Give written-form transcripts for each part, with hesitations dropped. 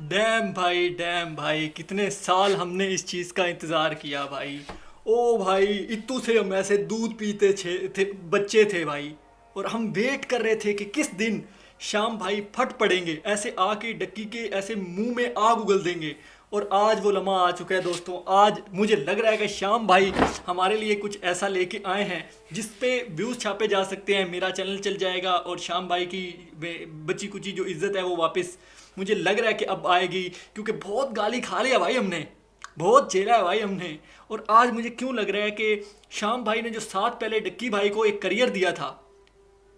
Dam भाई कितने साल हमने इस चीज़ का इंतज़ार किया भाई। ओ भाई इत्तू से हम ऐसे दूध पीते थे, बच्चे थे भाई। और हम वेट कर रहे थे कि किस दिन शाम भाई फट पड़ेंगे, ऐसे आके डक्की के ऐसे मुंह में आग उगल देंगे। और आज वो लम्हा आ चुका है दोस्तों। आज मुझे लग रहा है कि श्याम भाई हमारे लिए कुछ ऐसा लेके आए हैं जिस पे व्यूज़ छापे जा सकते हैं, मेरा चैनल चल जाएगा और श्याम भाई की बची कुची जो इज्जत है वो वापस मुझे लग रहा है कि अब आएगी। क्योंकि बहुत गाली खा लिया भाई हमने, बहुत झेला है भाई हमने। और आज मुझे क्यों लग रहा है कि श्याम भाई ने जो साथ पहले डक्की भाई को एक करियर दिया था,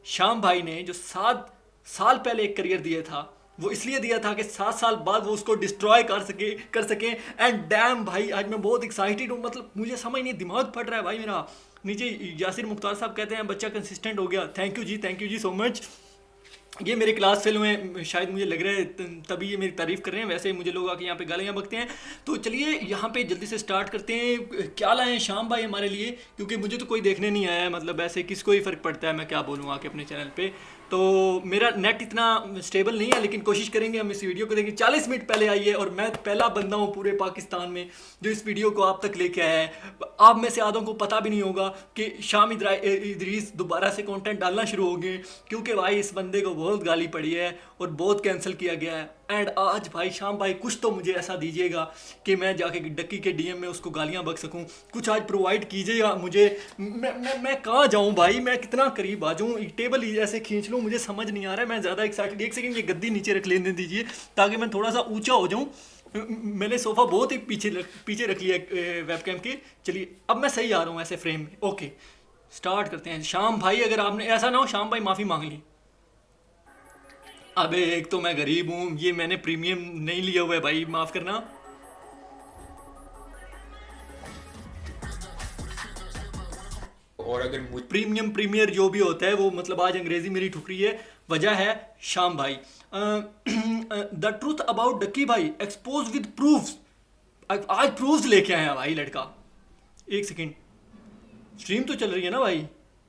श्याम भाई ने जो 7 साल पहले एक करियर दिया था, वो इसलिए दिया था कि 7 साल बाद वो उसको डिस्ट्रॉय कर सके। एंड डैम भाई आज मैं बहुत एक्साइटेड हूँ। मतलब मुझे समझ नहीं, दिमाग फट रहा है भाई मेरा। नीचे यासिर मुख्तार साहब कहते हैं बच्चा कंसिस्टेंट हो गया। Thank you ji so much. ये मेरे क्लास फेलो हैं शायद, मुझे लग रहा है तभी ये मेरी तारीफ़ कर रहे हैं। वैसे मुझे लोग आके यहाँ पे गालियाँ बकते हैं। तो चलिए यहाँ पे जल्दी से स्टार्ट करते हैं। क्या लाए हैं श्याम भाई हमारे लिए, क्योंकि मुझे तो कोई देखने नहीं आया है। मतलब ऐसे किसको ही फ़र्क पड़ता है, मैं क्या बोलूँ आके अपने चैनल पे। तो मेरा नेट इतना स्टेबल नहीं है, लेकिन कोशिश करेंगे हम इस वीडियो को देखें। 40 मिनट पहले आई है और मैं पहला बंदा हूँ पूरे पाकिस्तान में जो इस वीडियो को आप तक लेके आया है। आप में से आधों को पता भी नहीं होगा कि शाम इदरीस दोबारा से कंटेंट डालना शुरू हो गए, क्योंकि भाई इस बंदे को बहुत गाली पड़ी है और बहुत कैंसिल किया गया है। एंड आज भाई श्याम भाई कुछ तो मुझे ऐसा दीजिएगा कि मैं जाके डक्की के डीएम में उसको गालियां बक सकूं। कुछ आज प्रोवाइड कीजिएगा मुझे। मैं कहाँ जाऊं भाई, मैं कितना करीब आ जाऊं, टेबल ही ऐसे खींच लूं, मुझे समझ नहीं आ रहा है। मैं ज़्यादा एक्साइटेड। एक सेकंड ये गद्दी नीचे रख लेने दीजिए ताकि मैं थोड़ा सा ऊंचा हो जाऊं। मैंने सोफ़ा बहुत ही पीछे रख लिया वेबकैम के। चलिए अब मैं सही आ रहा हूँ ऐसे फ्रेम में। ओके स्टार्ट करते हैं। श्याम भाई अगर आपने ऐसा ना हो श्याम भाई माफ़ी मांग ली। अबे एक तो मैं गरीब हूँ, ये मैंने प्रीमियम नहीं लिया हुआ है भाई, माफ़ करना। और अगर मुझ प्रीमियर जो भी होता है वो, मतलब आज अंग्रेजी मेरी ठुक रही है। वजह है श्याम भाई। द ट्रूथ अबाउट डक्की भाई एक्सपोज विद प्रूफ्स। आज प्रूफ्स लेके आया भाई लड़का। एक सेकेंड, स्ट्रीम तो चल रही है ना भाई,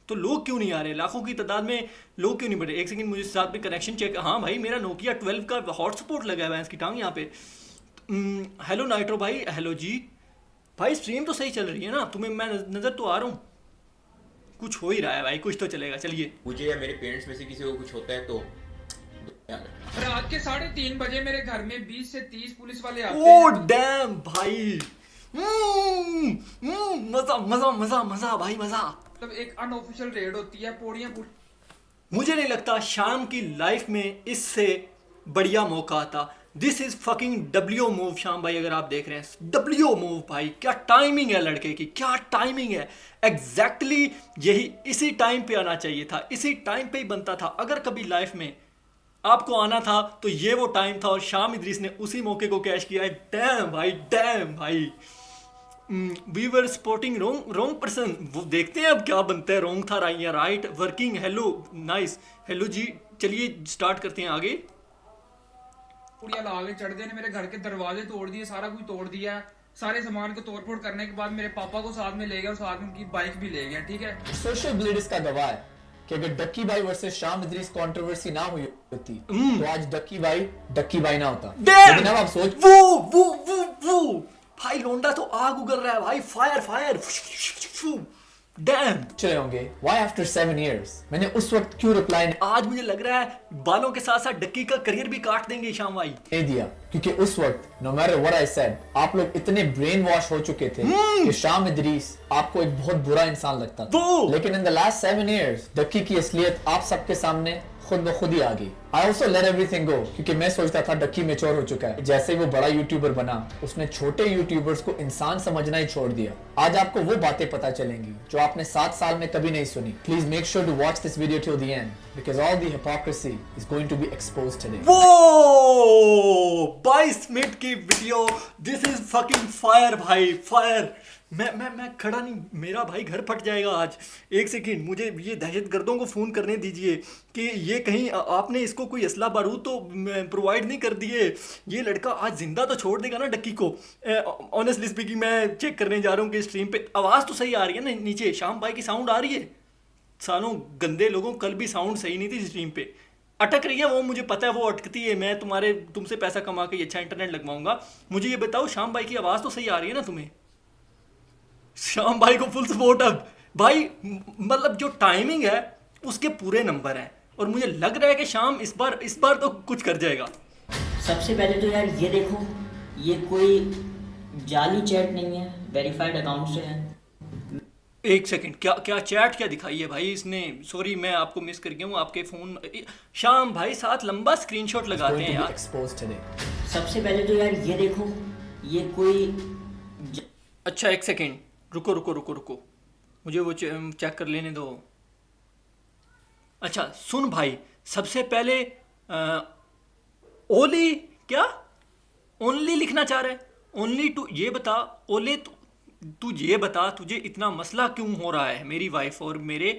तो लोग क्यों नहीं आ रहे? लाखों की तादाद में लोग क्यों नहीं बढ़ रहे? एक सेकंड मुझे साथ में कनेक्शन चेक। हाँ भाई मेरा नोकिया 12 का हॉटस्पॉट लगा हुआ है इसकी टांग यहाँ पे। हेलो नाइट्रो भाई, हेलो जी भाई। स्ट्रीम तो सही चल रही है ना तुम्हें? मैं नज़र तो आ रहा हूँ, कुछ हो ही रहा है भाई, कुछ तो चलेगा। चलिए मुझे या मेरे पेरेंट्स में से किसी को कुछ होता है तो रात के 3:30 बजे मेरे घर में 20 से 30 पुलिस वाले आते ओ हैं। डैम भाई। मजा मजा मजा मजा भाई मजा। मतलब एक अनऑफिशियल रेड होती है, पौड़ियां मुझे नहीं लगता शाम की लाइफ में इससे बढ़िया मौका आता। This is fucking W move Shyam भाई, अगर आप देख रहे हैं डब्ल्यू मूव भाई। क्या टाइमिंग है लड़के की, क्या टाइमिंग है। एग्जैक्टली यही इसी टाइम पे आना चाहिए था, इसी टाइम पे ही बनता था। अगर कभी लाइफ में आपको आना था तो ये वो टाइम था और शाम इदरीस ने उसी मौके को कैश किया है। डैम भाई, डैम भाई। We were spotting wrong person. वो देखते हैं अब क्या बनता है। रॉन्ग था या right working. Hello nice, hello जी। चलिए स्टार्ट करते हैं आगे। पुड़िया ला के चढ़ गए ने, मेरे घर के दरवाजे तोड़ दिए, सारा कुछ तोड़ दिया। सारे सामान को तोड़फोड़ करने के बाद मेरे पापा को साथ में ले गए और साथ में उनकी बाइक भी ले गए। ठीक है, सोशल ब्लेड इसका गवाह है कि अगर डक्की भाई वर्सेस शाम इदरीस कंट्रोवर्सी ना हुई होती तो आज डक्की भाई ना होता। लेकिन अब आप सोच, वो भाई लोंडा तो आग उगल रहा है भाई। Fire dam. चले होंगे why after 7 years मैंने उस वक्त क्यों रिप्लाई आज मुझे लग रहा है बालों के साथ साथ डक्की का करियर भी काट देंगे श्याम भाई। नहीं दिया, क्योंकि उस वक्त no matter what I said आप लोग इतने ब्रेन वॉश हो चुके थे कि शाम इदरीस आपको एक बहुत बुरा इंसान लगता था। लेकिन in the last 7 years Ducky की असलियत आप सबके सामने खुद ब खुद ही आ गई। I also let everything go क्योंकि मैं सोचता था डक्की मैच्योर हो चुका है। जैसे ही वो बड़ा यूट्यूबर बना उसने छोटे यूट्यूबर्स को इंसान समझना ही छोड़ दिया। आज आपको वो बातें पता चलेंगी जो आपने 7 साल में कभी नहीं सुनी। Please make sure to watch this video till the end because all the hypocrisy is going to be exposed today. वो 22 मिनट की video. This is fucking fire भाई, फायर। मैं खड़ा नहीं, मेरा भाई घर फट जाएगा आज। एक सेकंड मुझे ये दहशतगर्दों को फ़ोन करने दीजिए कि ये कहीं आपने इसको कोई असला बारूद तो प्रोवाइड नहीं कर दिए। ये लड़का आज जिंदा तो छोड़ देगा ना डक्की को। ऑनेस्टली स्पीकिंग मैं चेक करने जा रहा हूँ कि स्ट्रीम पे आवाज़ तो सही आ रही है ना नीचे? श्याम भाई की साउंड आ रही है? सालों गंदे लोगों, कल भी साउंड सही नहीं थी स्ट्रीम पे। अटक रही है वो, मुझे पता है वो अटकती है। मैं तुमसे पैसा कमा के अच्छा इंटरनेट लगवाऊंगा। मुझे ये बताओ, शाम भाई की आवाज़ तो सही आ रही है ना तुम्हें? शाम भाई को फुल सपोर्ट अब भाई, मतलब जो टाइमिंग है उसके पूरे नंबर हैं, और मुझे लग रहा है कि शाम इस बार तो कुछ कर जाएगा। सबसे पहले तो यार ये देखो, ये कोई जाली चैट नहीं है, वेरीफाइड अकाउंट से है। एक सेकंड, क्या चैट क्या दिखाई है भाई इसने? सॉरी, मैं आपको मिस कर गया हूँ आपके फ़ोन। शाम भाई साथ लंबा स्क्रीनशॉट लगाते going हैं to be यार। exposed today. सबसे पहले तो यार ये देखो, ये कोई अच्छा एक सेकंड, रुको, मुझे वो चेक कर लेने दो। अच्छा सुन भाई, सबसे पहले ओली क्या ओनली लिखना चाह रहा है? ओनली टू, ये बता ओले, तू ये बता तुझे इतना मसला क्यों हो रहा है मेरी वाइफ और मेरे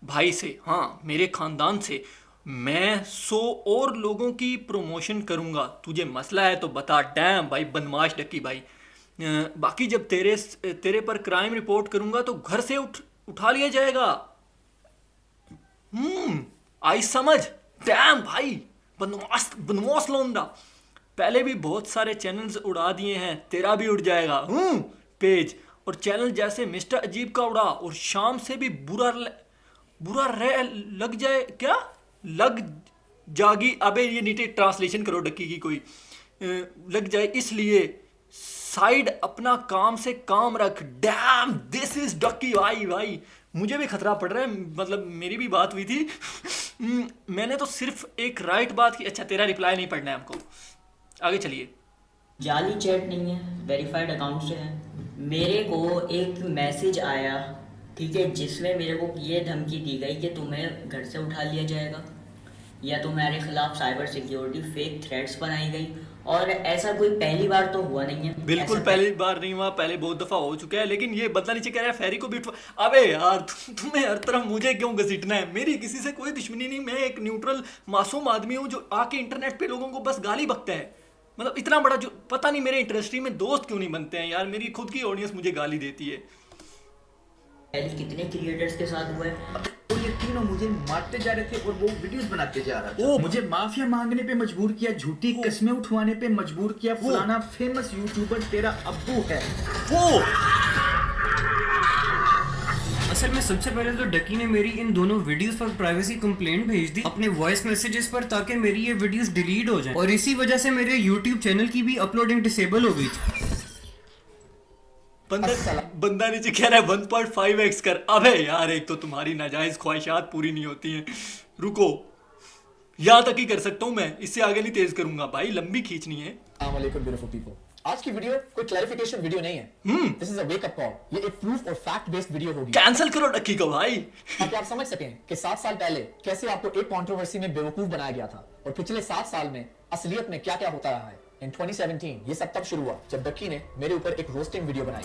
भाई से, हाँ मेरे ख़ानदान से। मैं 100 और लोगों की प्रमोशन करूँगा, तुझे मसला है तो बता। डैम भाई, बदमाश डक्की भाई। बाकी जब तेरे पर क्राइम रिपोर्ट करूँगा तो घर से उठा लिया जाएगा। आई समझ। डैम भाई, बनवास लौंडा। पहले भी बहुत सारे चैनल्स उड़ा दिए हैं, तेरा भी उड़ जाएगा पेज। और चैनल जैसे मिस्टर अजीब का उड़ा, और शाम से भी बुरा लग जाए क्या? लग जागी। अबे ये नीचे ट्रांसलेशन करो डक्की की कोई। लग जाए, इसलिए साइड अपना काम से काम रख। डैम, दिस इज डक्की भाई। मुझे भी खतरा पड़ रहा है, मतलब मेरी भी बात हुई थी। मैंने तो सिर्फ एक राइट बात की। अच्छा, तेरा रिप्लाई नहीं पढ़ना है हमको, आगे चलिए। जाली चैट नहीं है, वेरीफाइड अकाउंट से है। मेरे को एक मैसेज आया, ठीक है, जिसमें मेरे को ये धमकी दी गई कि तुम्हें घर से उठा लिया जाएगा, या तुम्हारे खिलाफ साइबर सिक्योरिटी फेक थ्रेट्स बनाई गई। और ऐसा कोई पहली बार तो हुआ नहीं है। बिल्कुल पहली बार नहीं हुआ, पहले बहुत दफा हो चुका है। लेकिन ये बदला नीचे कह रहा है फेरी को भी अबे यार, तुम्हें हर तरफ मुझे क्यों घसीटना है? मेरी किसी से कोई दुश्मनी नहीं, मैं एक न्यूट्रल मासूम आदमी हूँ जो आके इंटरनेट पे लोगों को बस गाली बकता है। मतलब इतना बड़ा, जो पता नहीं मेरे इंडस्ट्री में दोस्त क्यों नहीं बनते हैं यार, मेरी खुद की ऑडियंस मुझे गाली देती है। पहले कितने क्रिएटर्स के साथ हुआ है। तो ये तीनों मुझे मारते जा रहे थे और वो वीडियोस बनाते जा रहा था। मुझे माफिया मांगने पे मजबूर किया, झूठी कस्में उठवाने पे मजबूर किया। फलाना फेमस यूट्यूबर तेरा अब्बू है। वो असल में सबसे पहले तो डकी ने मेरी इन दोनों वीडियोस पर प्राइवेसी कंप्लेंट भेज दी अपने वॉइस मैसेजेस पर, ताकि मेरी ये वीडियोस डिलीट हो जाएं, और इसी वजह से मेरे यूट्यूब चैनल की भी अपलोडिंग डिसेबल हो गई थी। बंदा नीचे कह रहा है 1.5x कर। अबे यार, एक तो तुम्हारी नाजायज ख्वाहिशात पूरी नहीं होती हैं। रुको, यहाँ तक ही कर सकता हूँ मैं, इससे आगे नहीं तेज करूंगा भाई, लंबी खींचनी है। अस्सलाम वालेकुम ब्यूटीफुल पीपल। आज की वीडियो कोई क्लैरिफिकेशन वीडियो नहीं है। This is a wake up call. ये एक प्रूफ और फैक्ट बेस्ड वीडियो होगी। कैंसिल करो डक्की को भाई। ताकि आप समझ सकें कि 7 साल पहले कैसे आपको एक कंट्रोवर्सी में बेवकूफ बनाया गया था, और पिछले 7 साल में असलियत में क्या क्या होता रहा है। इन 2017 ये सब तब शुरू हुआ जब डक्की ने मेरे ऊपर एक रोस्टिंग वीडियो बनाई।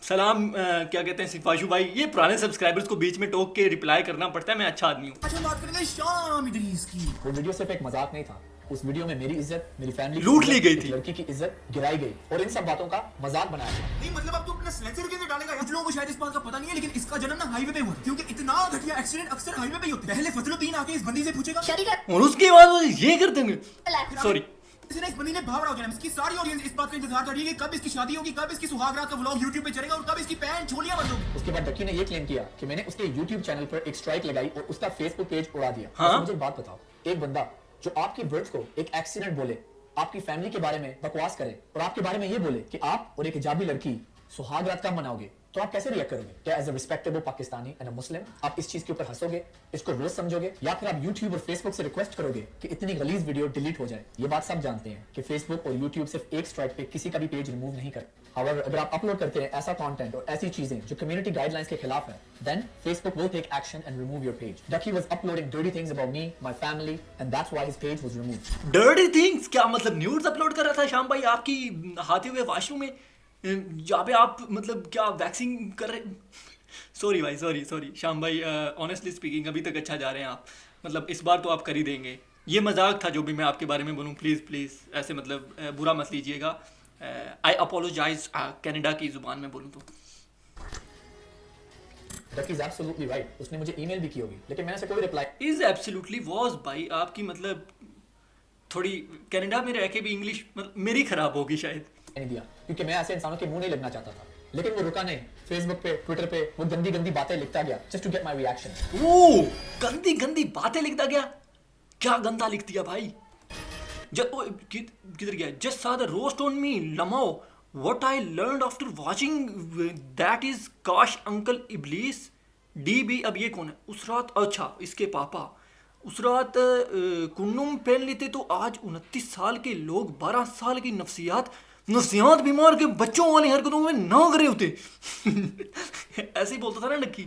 सलाम, क्या कहते हैं सिफाशु भाई, ये पुराने सब्सक्राइबर्स को बीच में टोक के रिप्लाई करना पड़ता है, मैं अच्छा आदमी हूँ। अच्छा, बात करेंगे शाम इदरीस की। वो वीडियो सिर्फ एक मजाक नहीं था। उस वीडियो में मेरी इज्जत, मेरी फैमिली लूट ली गई थी, लड़की की इज्जत गिराई गई, और इन सब बातों का मजाक बनाया गया। नहीं मतलब अब तू अपना सिलेंसर के अंदर डालेगा। कुछ लोगों को शायद इस बात का पता नहीं है, लेकिन इसका जन्म ना हाईवे पे हुआ, क्योंकि इतना घटिया एक्सीडेंट अक्सर हाईवे पे ही होते हैं। पहले फजलुद्दीन आके इस बंदी से पूछेगा और उसके बाद वो ये कर देंगे। सॉरी, इस बंदी ने भावड़ा हो जाना। इसकी सारी ऑडियंस इस बात का इंतजार कर रही है कि कब इसकी शादी होगी, कब इसकी सुहागरात का व्लॉग YouTube पे चलेगा, और कब इसकी पैंट छोलियां बंद होगी। उसके बाद डक्की ने ये क्लेम किया कि मैंने उसके YouTube चैनल पर एक स्ट्राइक लगाई और उसका Facebook पेज उड़ा दिया। हाँ? तो मुझे एक बात बताओ, एक बंदा जो आपकी वर्ड्स को एक एक्सीडेंट बोले, आपकी फैमिली के बारे में बकवास करे, और आपके बारे में ये बोले कि आप और एक हिजाबी लड़की सुहागरात कब मनाओगे, तो आप कैसे रिएक्ट करोगे? क्या as a respectable Pakistani and a Muslim आप इस चीज के ऊपर हंसोगे, इसको रोज समझोगे, या फिर आप YouTube और Facebook से रिक्वेस्ट करोगे कि इतनी गलीज वीडियो डिलीट हो जाए? ये बात सब जानते हैं कि Facebook और YouTube सिर्फ एक स्ट्राइक पे किसी का भी पेज रिमूव नहीं करते। However, अगर आप अपलोड करते हैं ऐसा कंटेंट और ऐसी चीजें जो कम्युनिटी गाइडलाइंस के खिलाफ है, then Facebook will take action and remove your page. Ducky was uploading dirty things about me, my family, and that's why his page was removed. Dirty things क्या मतलब? न्यूड्स अपलोड कर रहा था शाम भाई आपकी नहाते हुए वॉशरूम में, जहाँ पे आप मतलब क्या वैक्सिंग कर रहे? सॉरी भाई, सॉरी शाम भाई, ऑनेस्टली स्पीकिंग अभी तक अच्छा जा रहे हैं आप, मतलब इस बार तो आप कर ही देंगे। ये मजाक था जो भी मैं आपके बारे में बोलूँ, प्लीज़ ऐसे मतलब बुरा मत लीजिएगा। आई अपोलोजाइज, कनाडा की ज़ुबान में बोलूँ तो। डकी इज एब्सोल्युटली राइट, उसने मुझे ईमेल भी की होगी, लेकिन मैंने ऐसे कोई रिप्लाई इज एब्सोल्युटली वॉज भाई, आपकी मतलब थोड़ी कनाडा में रह के भी इंग्लिश मतलब मेरी खराब होगी शायद। नहीं दिया, क्योंकि मैं ऐसे इंसानों के मुंह नहीं लगना चाहता था। लेकिन वो रुका नहीं, फेसबुक पे, ट्विटर पे वो गंदी गंदी बातें लिखता गया just to get my reaction. ओ गंदी गंदी बातें लिखता गया, क्या गंदा लिख दिया भाई। किधर गया? जस्ट सा the roast on me लमाओ, what I learned after watching that is काश अंकल इब्लीस डीबी। अब ये कौन है? उस रात, अच्छा इसके पापा। उस रात कुन्नुम पहन लेते तो आज 29 साल के लोग 12 साल की नफ्सियात बीमार के बच्चों वाली हरकतों में ना करे होते। ऐसे ही बोलता था ना डक्की।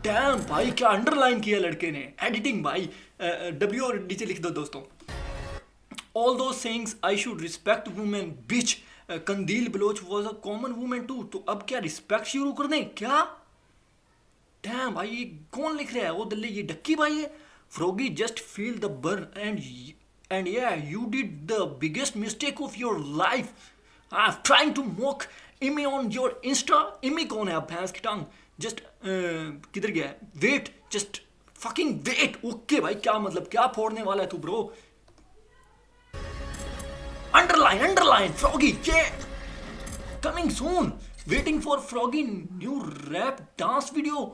डैम भाई क्या अंडरलाइन किया लड़के ने, एडिटिंग भाई। डब्ल्यू और नीचे लिख दो दोस्तों। Although sayings I should respect women bitch, Qandeel Baloch was a common women too. तो अब क्या रिस्पेक्ट शुरू कर दें क्या? डैम भाई ये कौन लिख रहा है? वो दल्ले ये डक्की भाई है। Froggy just feel the burn and yeah, you did the biggest mistake of your life. I'm trying to mock Imi on your Insta. Imi कौन है? अब भैंस की टांग। Just किधर गया है? Wait, just fucking wait. Okay भाई क्या मतलब, क्या फोड़ने वाला है तू bro? Underline, Froggy, yeah. Coming soon. Waiting for Froggy new rap dance video.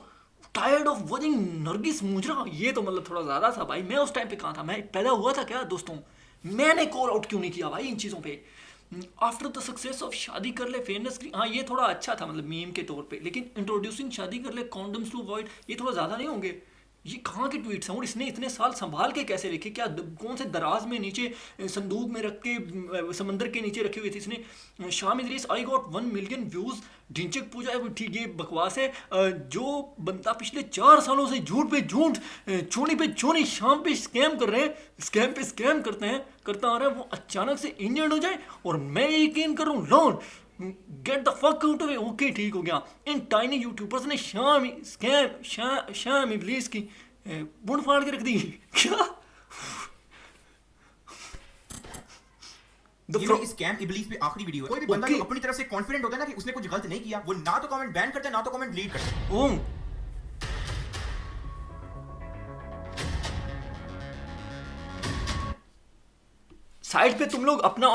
Tired of watching Nargis मुजरा। ये तो मतलब थोड़ा ज़्यादा था भाई। मैं उस टाइम पे कहाँ था? मैं पैदा हुआ था क्या दोस्तों? मैंने कॉल आउट क्यों नहीं किया भाई इन चीज़ों पे? आफ्टर द सक्सेस ऑफ शादी कर ले फेयरनेस, हाँ ये थोड़ा अच्छा था मतलब मीम के तौर पे। लेकिन इंट्रोड्यूसिंग शादी कर ले कॉन्डम्स टू अवॉइड, ये थोड़ा ज़्यादा नहीं होंगे? ये कहाँ के ट्वीट्स हैं और इसने इतने साल संभाल के कैसे लिखे? क्या कौन से दराज में नीचे संदूक में रख के समंदर के नीचे रखी हुई थी इसने? Shaam Idrees I got 1 million views. Dhinchak Pooja है ठीक, ये बकवास है। जो बंदा पिछले 4 सालों से झूठ पे झूठ, चोनी पे चोनी, शाम पे स्कैम कर रहे हैं, स्कैम पे स्कैम करता आ रहा है, वो अचानक से इंजर्ड हो जाए और मैं यकीन कर रहा हूँ lawn get the fuck out of it. Okay ठीक हो गया। इन टाइनी यूट्यूबर्स ने शाम इब्लीस की बुन फाड़ के रख दी। क्या ये स्कैम इब्लीस पे आखिरी वीडियो है। कोई भी बंदा जो अपनी तरफ से कॉन्फिडेंट होता है ना कि उसने कुछ गलत नहीं किया, वो ना तो कमेंट बैन करता है ना तो कमेंट डिलीट करता है। ओम साइड पे तुम लोग अपना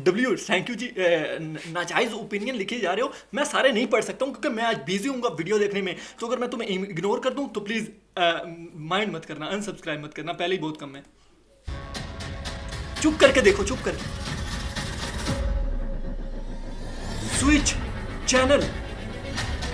डब्ल्यू थैंक यू जी नाजायज ओपिनियन लिखे जा रहे हो। मैं सारे नहीं पढ़ सकता हूँ क्योंकि मैं आज बिजी हूँ वीडियो देखने में। तो अगर मैं तुम्हें इग्नोर कर दूँ तो प्लीज माइंड मत करना, अनसब्सक्राइब मत करना, पहले ही बहुत कम है। चुप करके देखो, चुप करके। Switch channel.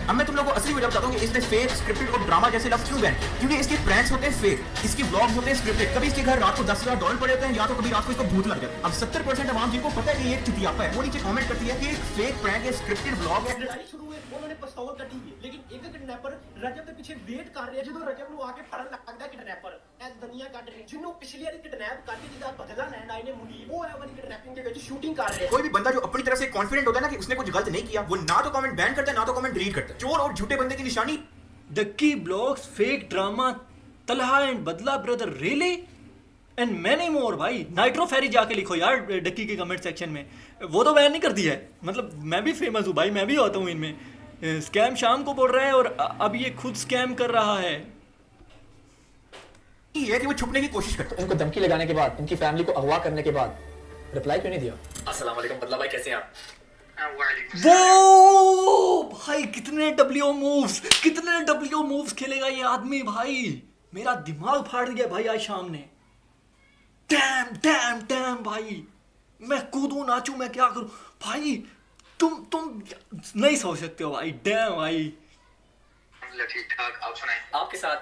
अब मैं तुम लोगों को असली वजह बताता हूँ कि इसने फेक, स्क्रिप्टेड और ड्रामा जैसे लफ्ज क्यों बैन किए। क्योंकि इसके प्रैंक्स होते हैं फेक, इसके व्लॉग्स होते हैं स्क्रिप्टेड। कभी इसके घर रात को $10,000 पड़े होते हैं या तो कभी रात को इसको भूत लग जाता है। अब 70% आवाम जिनको पता है कि ये एक चुतियापा है, वो नीचे कमेंट करती है कि एक फेक प्रैंक है, स्क्रिप्टेड व्लॉग है। लड़ाई शुरू हुई, उन्होंने पिस्तौल कटी है, लेकिन एक किडनैपर रजब के पीछे वेट कर रहे हैं। ਜਦੋਂ रजब ਨੂੰ ਆ ਕੇ ਫੜਨ ਲੱਗਦਾ ਕਿਡਨੈਪਰ ਐ ਦੁਨੀਆ ਕੱਢ ਰਹੀ, ਜਿਹਨੂੰ ਪਿਛਲੀ ਵਾਰੀ ਕਿਡਨੈਪ ਕਰਕੇ ਜਿਹਦਾ ਬਦਲਾ ਲੈਣ ਆਏ ਨੇ ਮੁਨੀਬ, ਉਹ ਹੈ ਵਾਲੀ ਕਿਡਨੈਪਿੰਗ ਦੇ ਵਿੱਚ ਸ਼ੂਟਿੰਗ कर रहे हैं। कोई भी बंदा जो अपनी तरफ से कॉन्फिडेंट होता है ना कि उसने कुछ गलत नहीं किया, वो ना तो कमेंट बैन करता है ना तो कमेंट डिलीट करता है। चोर और झूठे बंदे की निशानी। Ducky blogs, fake drama, Talha and बदला brother, really and many more. भाई नाइट्रो फेरी जाके लिखो यार डक्की के कमेंट सेक्शन में। वो तो बैन नहीं कर दिया है, मतलब मैं भी फेमस हूँ भाई, मैं भी होता हूँ इनमें। स्कैम शाम को बोल रहा है और अब ये खुद स्कैम कर रहा है। ये कि वो छुपने की कोशिश करता है। इनको धमकी लगाने के बाद, इनकी फैमिली को अगवा करने के बाद रिप्लाई क्यों नहीं दिया? अस्सलाम वालेकुम बदला भाई, कैसे हैं आप? वो भाई कितने डब्ल्यू मूव्स खेलेगा ये आदमी भाई। मेरा दिमाग फाड़ दिया भाई आज शाम ने। डैम भाई, मैं कूदूं नाचूं, मैं क्या करूं भाई? तुम नहीं सोच सकते हो भाई। डैम भाई। ठीक ठाक, आप सुनाएं। आपके साथ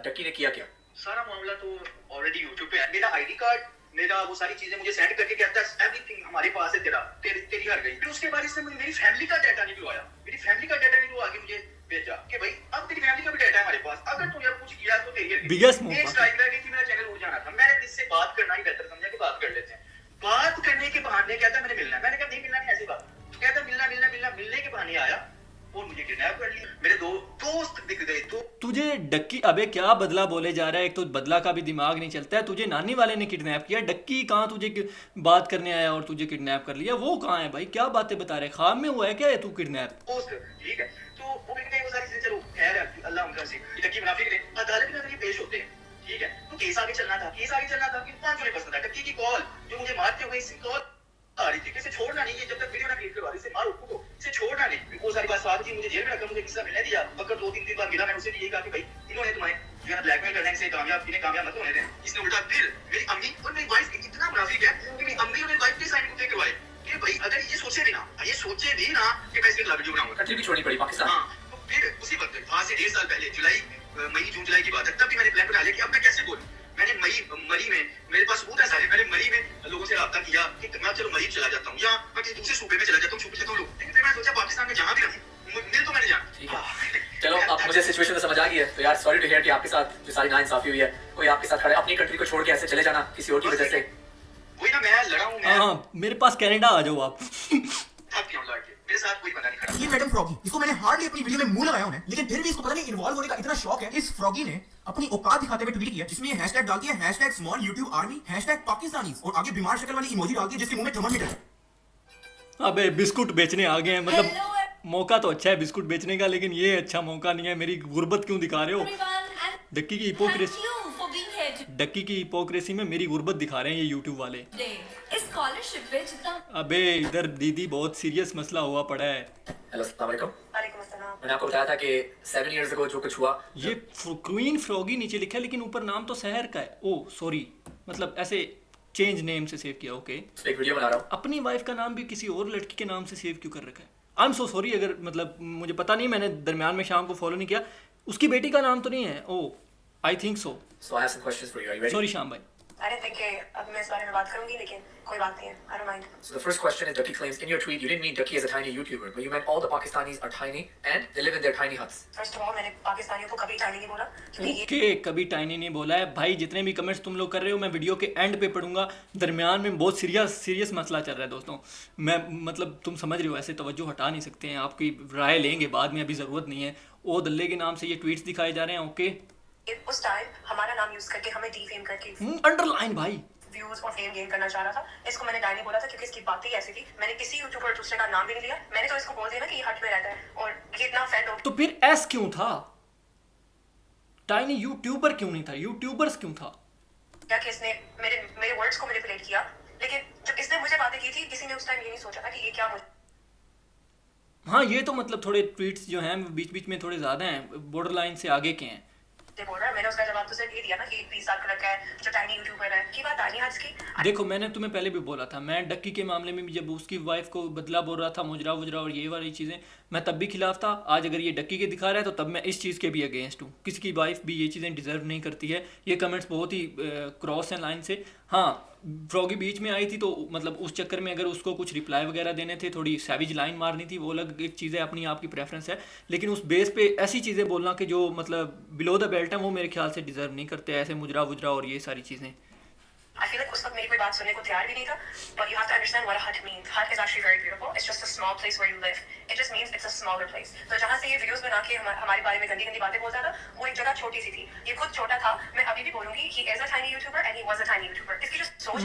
डक्की ने किया क्या? सारा मामला तो ऑलरेडी यूट्यूब पे है। मेरा आईडी कार्ड, मेरा वो सारी चीजें मुझे सेंड करके कहता है एवरीथिंग हमारे पास है, तेरी हर गई। फिर उसके बाद इसने मेरी फैमिली का डाटा निकलवाया, मेरी फैमिली का डाटा निकलवा के मुझे भेजा कि भाई अब तेरी फैमिली का भी डाटा है हमारे पास, अगर तूने अब कुछ किया तो तेरी बिगेस्ट एक स्ट्राइक लग गई थी, मेरा चैनल उड़ जाना था। मैंने इससे बात करना ही बेहतर समझा कि बात कर लेते हैं। बात करने के बहाने कहता मैंने मिलना है। मैंने कहा नहीं मिलना नहीं, ऐसी बात। कहता मिलने के बहाने आया, और मुझे किडनैप कर लिया। मेरे दो दोस्त दिख गए। तो तुझे डक्की, अबे क्या बदला बोले जा रहा है, एक तो बदला का भी दिमाग नहीं चलता है। तुझे नानी वाले ने किडनैप किया, डक्की कहाँ तुझे बात करने आया और तुझे किडनैप कर लिया, वो कहाँ है भाई? क्या बातें बता रहे, ख्वाब में हुआ है क्या तू किडनैप? दोस्त ठीक है, तो वो कहते वो सारी चीजें चलो खैर है, अल्लाह उनका से डक्की मुनाफिक ने अदालत में अगर ये पेश होते हैं, ठीक है, तो केस आगे चलना था कि 5 जुलाई बसता था। डक्की की कॉल जो मुझे मारते हुए इस कॉल आ रही थी कि इसे छोड़ना नहीं है, जब तक वीडियो ना क्रिएट करवा दे, इसे मार उसको, इसे छोड़ना नहीं। वो सारी बात साथ थी, मुझे जेल में रखा, मुझे किस्सा मिलने दिया। अगर 2-3 दिन बाद मिला, मैंने उसे यही कहा कि भाई इन्होंने तुम्हें जो है ब्लैकमेल करने से इन्हें कामयाब मत होने दें। इसने उल्टा फिर मेरी अम्मी और मेरी वाइफ इतना मुनाफिक है कि मेरी अम्मी और मेरी वाइफ के साइन कुत्ते करवाए कि भाई अगर ये सोचे भी ना कि मैं इसके खिलाफ वीडियो बनाऊंगा, कंट्री भी छोड़नी पड़ी पाकिस्तान। हाँ, तो फिर उसी वक्त आज से 1.5 साल पहले जून जुलाई की बात है, तब भी मैंने प्लान बना लिया कि अब मैं कैसे बोलूं। मैंने मरी में मेरे पास सबूत है सारे, मैंने मरी में लोगों से राब्ता किया कि मैं चलो मरी चला जाता हूँ या मैं किसी दूसरे सूबे में चला जाता हूँ, छुप लेता हूँ लोग। लेकिन फिर मैंने सोचा पाकिस्तान में जहाँ भी रहूँ मिल तो मैंने जाना। ठीक है, चलो अब मुझे सिचुएशन तो समझ आ गई है। तो यार सॉरी टू हियर कि आपके साथ जो सारी नाइंसाफी हुई है, कोई आपके साथ खड़े अपनी कंट्री को छोड़ के ऐसे चले जाना किसी और की वजह से। वही ना, मैं लड़ा हूँ, मैं हाँ, मेरे पास कनाडा आ जाओ आप। थक गया हूँ लड़ के, मेरे साथ कोई बंदा नहीं खड़ा। ये मैडम फ्रॉगी, इसको मैंने हार्डली अपनी वीडियो में मुंह लगाया उन्हें, लेकिन फिर भी इसको पता नहीं इन्वॉल्व होने का इतना शौक है। इस फ्रॉगी ने अपनी औकात दिखाते हुए ट्वीट किया जिसमें ये हैशटैग डालती है #SmallYouTubeArmy #Pakistanis और आगे बीमार शक्ल वाली इमोजी डालती है जिसके मुंह में थर्मामीटर है। अबे बिस्कुट बेचने आ गए हैं, मतलब मौका तो अच्छा है बिस्कुट बेचने का, लेकिन ये अच्छा मौका नहीं है। मेरी गुर्बत क्यों दिखा रहे हो? डक्की की हिपोक्रेसी में मेरी गुर्बत दिखा रहे हैं ये यूट्यूब वाले। स्कॉलरशिप पे जितना अबे इधर दीदी बहुत सीरियस मसला हुआ पड़ा है। हेलो अस्सलाम वालेकुम। वालेकुम अस्सलाम। मैंने आपको बताया था कि 7 इयर्स अगो जो कुछ हुआ, ये क्वीन फ्रॉगी नीचे लिखा है, लेकिन ऊपर नाम तो शहर का है। ओ सॉरी, मतलब ऐसे चेंज नेम से सेव किया। ओके, उस पे एक वीडियो बना रहा हूँ। अपनी वाइफ का नाम भी किसी और लड़की के नाम से सेव क्यों कर रखा है? आई एम सो सॉरी, अगर मतलब मुझे पता नहीं, मैंने दरमियान में शाम को फॉलो नहीं किया। उसकी बेटी का नाम तो नहीं है? Oh I think so. So I have some questions for you. Are you ready? Sorry शाम भाई। अरे देखिए, अब मैं इस बारे में बात करूंगी, लेकिन कोई बात नहीं है, I don't mind. So the first question is, Ducky claims in your tweet you didn't mean Ducky as a tiny YouTuber, but you meant all the Pakistanis are tiny and they live in their tiny huts. First of all, मैंने पाकिस्तानियों को कभी tiny नहीं बोला, क्योंकि ये okay, कभी tiny नहीं बोला है भाई। जितने भी कमेंट्स तुम लोग कर रहे हो मैं वीडियो के एंड पे पढ़ूंगा। दरमियान में बहुत सीरियस मसला चल रहा है दोस्तों। मैं मतलब तुम समझ रहे हो, ऐसे तवज्जो हटा नहीं सकते हैं। आपकी राय लेंगे बाद में, अभी ज़रूरत नहीं है। ओ दल्ले के नाम से ये ट्वीट्स दिखाए जा रहे हैं। ओके, उस टाइम हमारा नाम यूज करके हमें डिफेम करके अंडरलाइन भाई। व्यूज और फेम गेन करना चाह रहा था। इसको मैंने टाइनी बोला था क्योंकि इसकी बात ही ऐसी थी। मैंने किसी यूट्यूबर दूसरे का नाम भी नहीं लिया, मैंने तो इसको बोल दिया ना कि ये हट में रहता है और ये इतना फैन हो। तो फिर एस क्यों था? टाइनी यूट्यूबर क्यों नहीं था? यूट्यूबर्स क्यों था? क्या कि इसने मेरे वर्ड्स को मैनिपुलेट किया, लेकिन जब इसने मुझे बातें की थी, किसी ने उस टाइम ये नहीं सोचा था कि ये क्या मुझे। हाँ, ये तो मतलब थोड़े ट्वीट्स जो हैं बीच बीच में थोड़े ज़्यादा हैं, बॉर्डर लाइन से आगे के हैं। बोल रहा है, मैंने उसका जवाब तो सिर्फ ये दिया ना कि 20 साल का लड़का है जो टाइनी यूट्यूबर है। की बात टाइनी आज की। देखो, मैंने तुम्हें पहले भी बोला था, मैं डक्की के मामले में भी जब उसकी वाइफ को बदला बोल रहा था, मुजरा वुजरा और ये वाली चीज़ें, मैं तब भी खिलाफ था। आज अगर ये डक्की के दिखा रहा है तो तब मैं इस चीज़ के भी अगेंस्ट हूँ। किसी की वाइफ भी ये चीज़ें डिज़र्व नहीं करती है। ये कमेंट्स बहुत ही क्रॉस हैं लाइन से। हाँ, फ्रॉगी बीच में आई थी तो मतलब उस चक्कर में अगर उसको कुछ रिप्लाई वगैरह देने थे, थोड़ी सैविज लाइन मारनी थी, वो अलग एक चीज़ है, अपनी आपकी प्रेफरेंस है। लेकिन उस बेस पे ऐसी चीज़ें बोलना कि जो मतलब बिलो द बेल्ट है, वो मेरे ख्याल से डिज़र्व नहीं करते ऐसे मुजरा वुजरा और ये सारी चीज़ें। I feel like उस वक्त मेरी कोई बात सुनने को तैयार भी नहीं था, but you have to understand what a hut means. Hut is actually very beautiful. It's just a small place where you live. It just means it's a smaller place. तो जहाँ से ये वीडियोस बना के हमारे बारे में गंदी बातें बोलता था, वो एक जगह छोटी सी थी। ये खुद छोटा था। मैं अभी भी बोलूँगी, he is a tiny YouTuber and he was a tiny YouTuber. इसकी जो सोच